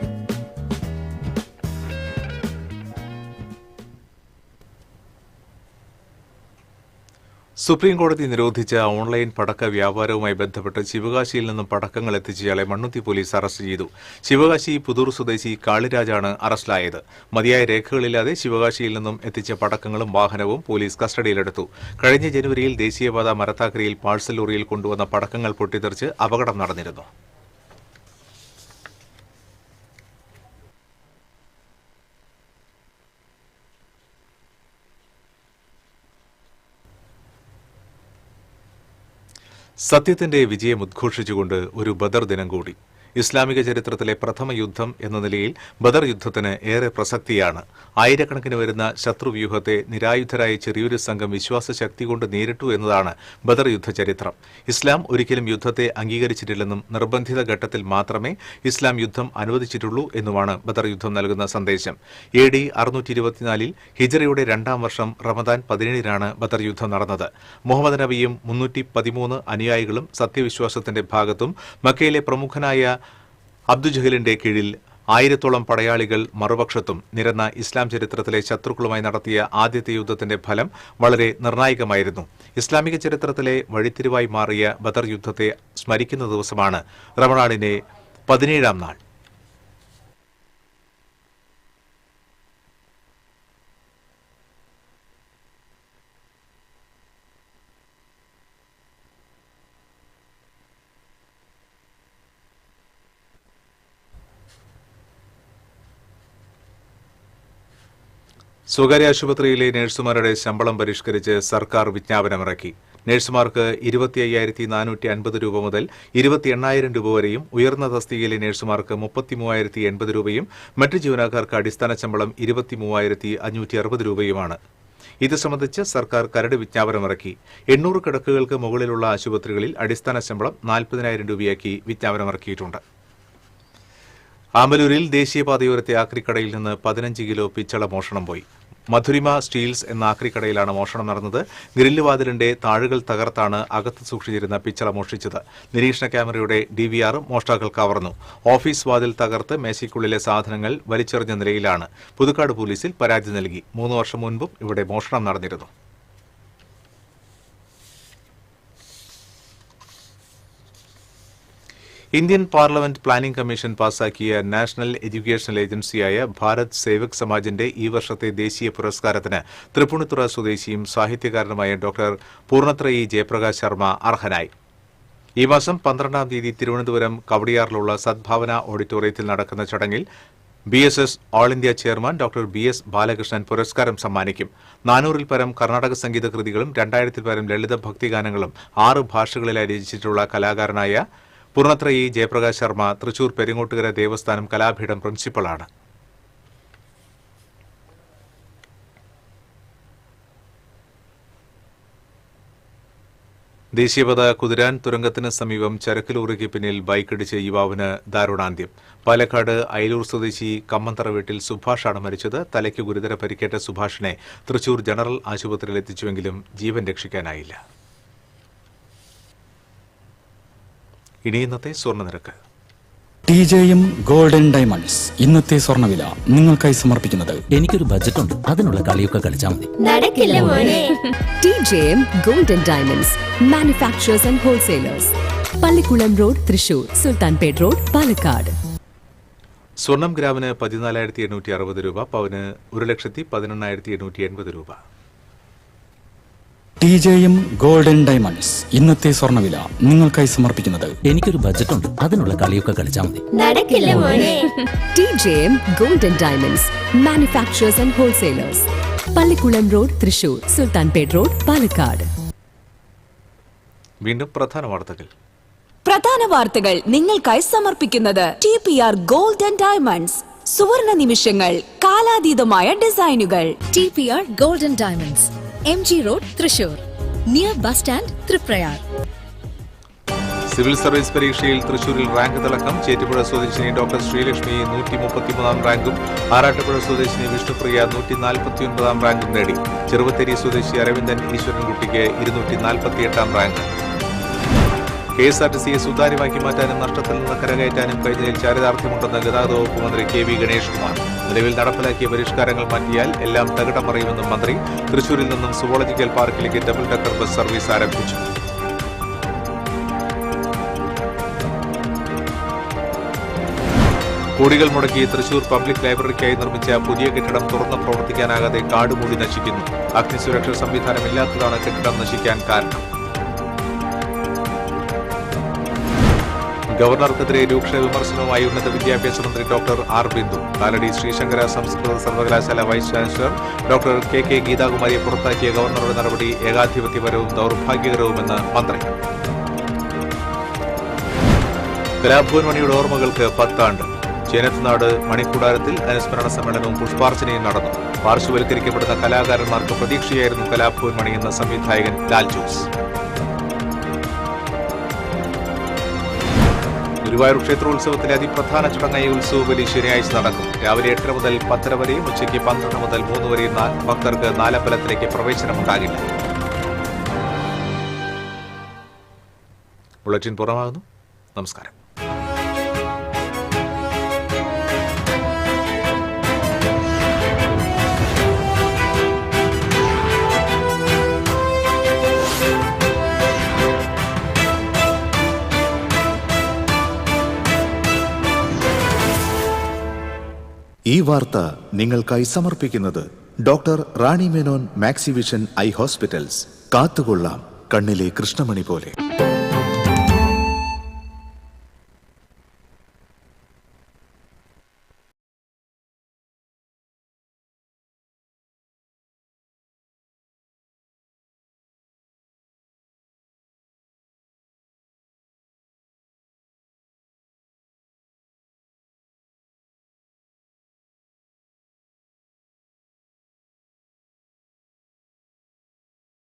സുപ്രീം കോടതി നിരോധിച്ച ഓൺലൈൻ പടക്ക വ്യാപാരവുമായി ബന്ധപ്പെട്ട് ശിവകാശിയിൽ നിന്നും പടക്കങ്ങൾ എത്തിച്ചയാളെ മണ്ണുത്തി പോലീസ് അറസ്റ്റ് ചെയ്തു. ശിവകാശി പുതൂർ സ്വദേശി കാളിരാജാണ് അറസ്റ്റിലായത്. മതിയായ രേഖകളില്ലാതെ ശിവകാശിയിൽ നിന്നും എത്തിച്ച പടക്കങ്ങളും വാഹനവും പോലീസ് കസ്റ്റഡിയിലെടുത്തു. കഴിഞ്ഞ ജനുവരിയിൽ ദേശീയപാത മരത്താക്കരയിൽ പാഴ്സൽ ലോറിയിൽ കൊണ്ടുവന്ന പടക്കങ്ങൾ പൊട്ടിത്തെറിച്ച് അപകടം നടന്നിരുന്നു. സത്യത്തിന്റെ വിജയം ഉദ്ഘോഷിച്ചുകൊണ്ട് ഒരു ബദർ ദിനം കൂടി. ഇസ്ലാമിക ചരിത്രത്തിലെ പ്രഥമ യുദ്ധം എന്ന നിലയിൽ ബദർ യുദ്ധത്തിന് ഏറെ പ്രസക്തിയാണ്. ആയിരക്കണക്കിന് വരുന്ന ശത്രുവ്യൂഹത്തെ നിരായുധരായ ചെറിയൊരു സംഘം വിശ്വാസശക്തി കൊണ്ട് നേരിട്ടു എന്നതാണ് ബദർ യുദ്ധ ചരിത്രം. ഇസ്ലാം ഒരിക്കലും യുദ്ധത്തെ അംഗീകരിച്ചിട്ടില്ലെന്നും നിർബന്ധിത ഘട്ടത്തിൽ മാത്രമേ ഇസ്ലാം യുദ്ധം അനുവദിച്ചിട്ടുള്ളൂ എന്നുമാണ് ബദർ യുദ്ധം നൽകുന്ന സന്ദേശം. AD 624 ഹിജറയുടെ 2-ാം വർഷം റമദാൻ 17-നാണ് ബദർ യുദ്ധം നടന്നത്. മുഹമ്മദ് നബിയും 313 അനുയായികളും സത്യവിശ്വാസത്തിന്റെ ഭാഗത്തും മക്കയിലെ പ്രമുഖനായ അബ്ദുജഹലിന്റെ കീഴിൽ 1000-ഓളം പടയാളികൾ മറുപക്ഷത്തും നിരന്ന ഇസ്ലാം ചരിത്രത്തിലെ ശത്രുക്കളുമായി നടത്തിയ ആദ്യത്തെ യുദ്ധത്തിന്റെ ഫലം വളരെ നിർണായകമായിരുന്നു. ഇസ്ലാമിക ചരിത്രത്തിലെ വഴിത്തിരിവായി മാറിയ ബദർ യുദ്ധത്തെ സ്മരിക്കുന്ന ദിവസമാണ് റമദാനിലെ 17-ാം നാൾ. സ്വകാര്യ ആശുപത്രിയിലെ നഴ്സുമാരുടെ ശമ്പളം പരിഷ്കരിച്ച് സർക്കാർ വിജ്ഞാപനമിറക്കി. നഴ്സുമാർക്ക് 25,450 രൂപ മുതൽ 28,000 രൂപ വരെയും, ഉയർന്ന തസ്തികയിലെ നഴ്സുമാർക്ക് 33,080 രൂപയും, മറ്റ് ജീവനക്കാർക്ക് അടിസ്ഥാന ശമ്പളം 23,560 രൂപയുമാണ്. ഇത് സംബന്ധിച്ച് സർക്കാർ കരട് വിജ്ഞാപനമിറക്കി. 800 കിടക്കുകൾക്ക് മുകളിലുള്ള ആശുപത്രികളിൽ അടിസ്ഥാന ശമ്പളം 40,000 രൂപയാക്കി വിജ്ഞാപനമിറക്കിയിട്ടുണ്ട്. ആമ്പലൂരിൽ ദേശീയപാതയോരത്തെ ആക്രിക്കടയിൽ നിന്ന് 15 കിലോ പിച്ചള മോഷണം പോയി. മധുരിമ സ്റ്റീൽസ് എന്ന ആക്രിക്കടയിലാണ് മോഷണം നടന്നത്. ഗ്രില്ല് താഴുകൾ തകർത്താണ് അകത്ത് സൂക്ഷിച്ചിരുന്ന പിച്ചള മോഷ്ടിച്ചത്. നിരീക്ഷണ ക്യാമറയുടെ DVR മോഷ്ടാക്കൾ കവർന്നു. ഓഫീസ് വാതിൽ തകർത്ത് മേശയ്ക്കുള്ളിലെ സാധനങ്ങൾ വലിച്ചെറിഞ്ഞ നിലയിലാണ്. പുതുക്കാട് പോലീസിൽ പരാതി നൽകി. 3 വർഷം മുൻപും ഇവിടെ മോഷണം നടന്നിരുന്നു. ഇന്ത്യൻ പാർലമെന്റ് പ്ലാനിംഗ് കമ്മീഷൻ പാസാക്കിയ നാഷണൽ എഡ്യൂക്കേഷണൽ ഏജൻസിയായ ഭാരത് സേവക് സമാജിന്റെ ഈ വർഷത്തെ ദേശീയ പുരസ്കാരത്തിന് തൃപ്പൂണിത്തുറ സ്വദേശിയും സാഹിത്യകാരനുമായ ഡോക്ടർ പൂർണ്ണത്രയി ജയപ്രകാശ് ശർമ്മ അർഹനായി. ഈ മാസം 12-ാം തീയതി തിരുവനന്തപുരം കവടിയാറിലുള്ള സദ്ഭാവന ഓഡിറ്റോറിയത്തിൽ നടക്കുന്ന ചടങ്ങിൽ BSS all India chairman doctor BS Balakrishnan പുരസ്കാരം സമ്മാനിക്കും. 400-ൽ പരം കർണാടക സംഗീത കൃതികളും 2000-ൽ പരം ലളിത ഭക്തിഗാനങ്ങളും 6 ഭാഷകളിലായി രചിച്ചിട്ടുള്ള കലാകാരനായ പൂർണ്ണത്രയി ജയപ്രകാശ് ശർമ്മ തൃശൂർ പെരിങ്ങോട്ടുകര ദേവസ്ഥാനം കലാപീഠം പ്രിൻസിപ്പളാണ്. ദേശീയപാത കുതിരാൻ തുരങ്കത്തിന് സമീപം ചരക്ക് ലോറിക്ക് പിന്നിൽ ബൈക്കിടിച്ച് യുവാവിന് ദാരുണാന്ത്യം. പാലക്കാട് അയലൂർ സ്വദേശി കമ്മന്തറ വീട്ടിൽ സുഭാഷാണ് മരിച്ചത്. തലയ്ക്ക് ഗുരുതര പരിക്കേറ്റ സുഭാഷിനെ തൃശൂർ ജനറൽ ആശുപത്രിയിൽ എത്തിച്ചുവെങ്കിലും ജീവൻ രക്ഷിക്കാനായില്ല. ഇനി ഇന്നത്തെ സ്വർണ്ണനിരക്ക്. TJM ഗോൾഡൻ ഡയമണ്ട്സ് ഇന്നത്തെ സ്വർണ്ണവില നിങ്ങൾക്കായി സമർപ്പിക്കുന്നത് എനിക്കൊരു ബജറ്റ് ഉണ്ട്, അതിനുള്ള കളിയൊക്കെ കളിച്ചാൽ മതി. നടക്കില്ല മോനെ. TJM Golden Diamonds manufacturers and wholesalers, Pallikulam Road, Thrissur, Sultanpet Road, Palakkad. സ്വർണം ഗ്രാമിന് 14,860 രൂപ, പവന് 1,11,880 രൂപ. TJM ഗോൾഡൻ ഡയമണ്ട്സ് ഇന്നത്തെ സ്വർണ്ണവില നിങ്ങൾക്കായി സമർപ്പിക്കുന്നത് എനിക്കൊരു ബജറ്റ് ഉണ്ട്, അതിനുള്ള കളിയൊക്കെ കളിച്ചാൽ മതി. നടക്കില്ല മോനെ. TJM Golden Diamonds manufacturers and wholesalers, Pallikulam Road, Thrissur, Sultanpet Road, Palakkad. വീണ്ടും പ്രധാന വാർത്തകൾ. പ്രധാന വാർത്തകൾ നിങ്ങൾക്കായി സമർപ്പിക്കുന്നത് TPR ഗോൾഡൻ ഡയമണ്ട്സ്. സുവർണ നിമിഷങ്ങൾ, കാലാതീതമായ ഡിസൈനുകൾ. TPR golden diamonds, MG road, Thrissur, near bus stand, Triprayar. Civil service പരീക്ഷയിൽ തൃശൂരിൽ റാങ്ക് തിളക്കം. ചേറ്റുപുഴ സ്വദേശിനി ഡോക്ടർ ശ്രീലക്ഷ്മി 133 റാങ്കും ആറാട്ടുപുഴ സ്വദേശിനി വിഷ്ണുപ്രിയ 149 റാങ്കും നേടി. ചെറുവത്തേരി സ്വദേശി അരവിന്ദൻ ഈശ്വരൻകുട്ടിക്ക് 248 റാങ്ക്. KSRTCയെ സുതാര്യമാക്കി മാറ്റാനും നഷ്ടത്തിൽ നിന്ന് കരകയറ്റാനും കഴിഞ്ഞതിൽ ചാരിതാർത്ഥ്യമുണ്ടെന്ന് ഗതാഗത വകുപ്പ് മന്ത്രി KV ഗണേഷ് കുമാർ. നിലവിൽ നടപ്പിലാക്കിയ പരിഷ്കാരങ്ങൾ മാറ്റിയാൽ എല്ലാം തകിടം മറിയുമെന്നും മന്ത്രി. തൃശൂരിൽ നിന്നും സുവോളജിക്കൽ പാർക്കിലേക്ക് ഡബിൾ ഡെക്കർ ബസ് സർവീസ് ആരംഭിച്ചു. കോടികൾ മുടക്കി തൃശൂർ പബ്ലിക് ലൈബ്രറിക്കായി നിർമ്മിച്ച പുതിയ കെട്ടിടം തുറന്ന് പ്രവർത്തിക്കാനാകാതെ കാടുമൂടി നശിക്കുന്നു. അഗ്നിസുരക്ഷാ സംവിധാനമില്ലാത്തതാണ് കെട്ടിടം നശിക്കാൻ കാരണം. ഗവർണർക്കെതിരെ രൂക്ഷ വിമർശനവുമായി ഉന്നത വിദ്യാഭ്യാസ മന്ത്രി ഡോക്ടർ ആർ ബിന്ദു. കാലടി ശ്രീശങ്കര സംസ്കൃത സർവകലാശാല വൈസ് ചാൻസലർ ഡോക്ടർ KK ഗീതാകുമാരിയെ പുറത്താക്കിയ ഗവർണറുടെ നടപടി ഏകാധിപത്യപരവും ദൗർഭാഗ്യകരവുമെന്ന് മന്ത്രി. കലാഭവൻ മണിയുടെ ഓർമ്മകൾക്ക് 10 ആണ്ട്. ചേനത്തുനാട് മണിക്കൂടാരത്തിൽ അനുസ്മരണ സമ്മേളനവും പുഷ്പാർച്ചനയും നടന്നു. പാർശ്വവൽക്കരിക്കപ്പെടുന്ന കലാകാരന്മാർക്ക് പ്രതീക്ഷയായിരുന്നു കലാഭവൻ മണി എന്ന സംവിധായകൻ ലാൽ ജോസ്. ഗുരുവായൂർ ക്ഷേത്രോത്സവത്തിലെ അതിപ്രധാന ചടങ്ങായ ഉത്സവബലി ശനിയാഴ്ച നടക്കും. രാവിലെ 8 മുതൽ 10 വരെയും ഉച്ചയ്ക്ക് 12 മുതൽ 3 വരെയും ഭക്തർക്ക് നാലമ്പലത്തിലേക്ക് പ്രവേശനമുണ്ടാകില്ല. ബുള്ളറ്റിൻ പൂർണ്ണമാകുന്നു. നമസ്കാരം. ഈ വാർത്ത നിങ്ങൾക്കായി സമർപ്പിക്കുന്നത് doctor Rani Menon Maxivision I hospitals. കാത്തുകൊള്ളാം കണ്ണിലെ കൃഷ്ണമണി പോലെ.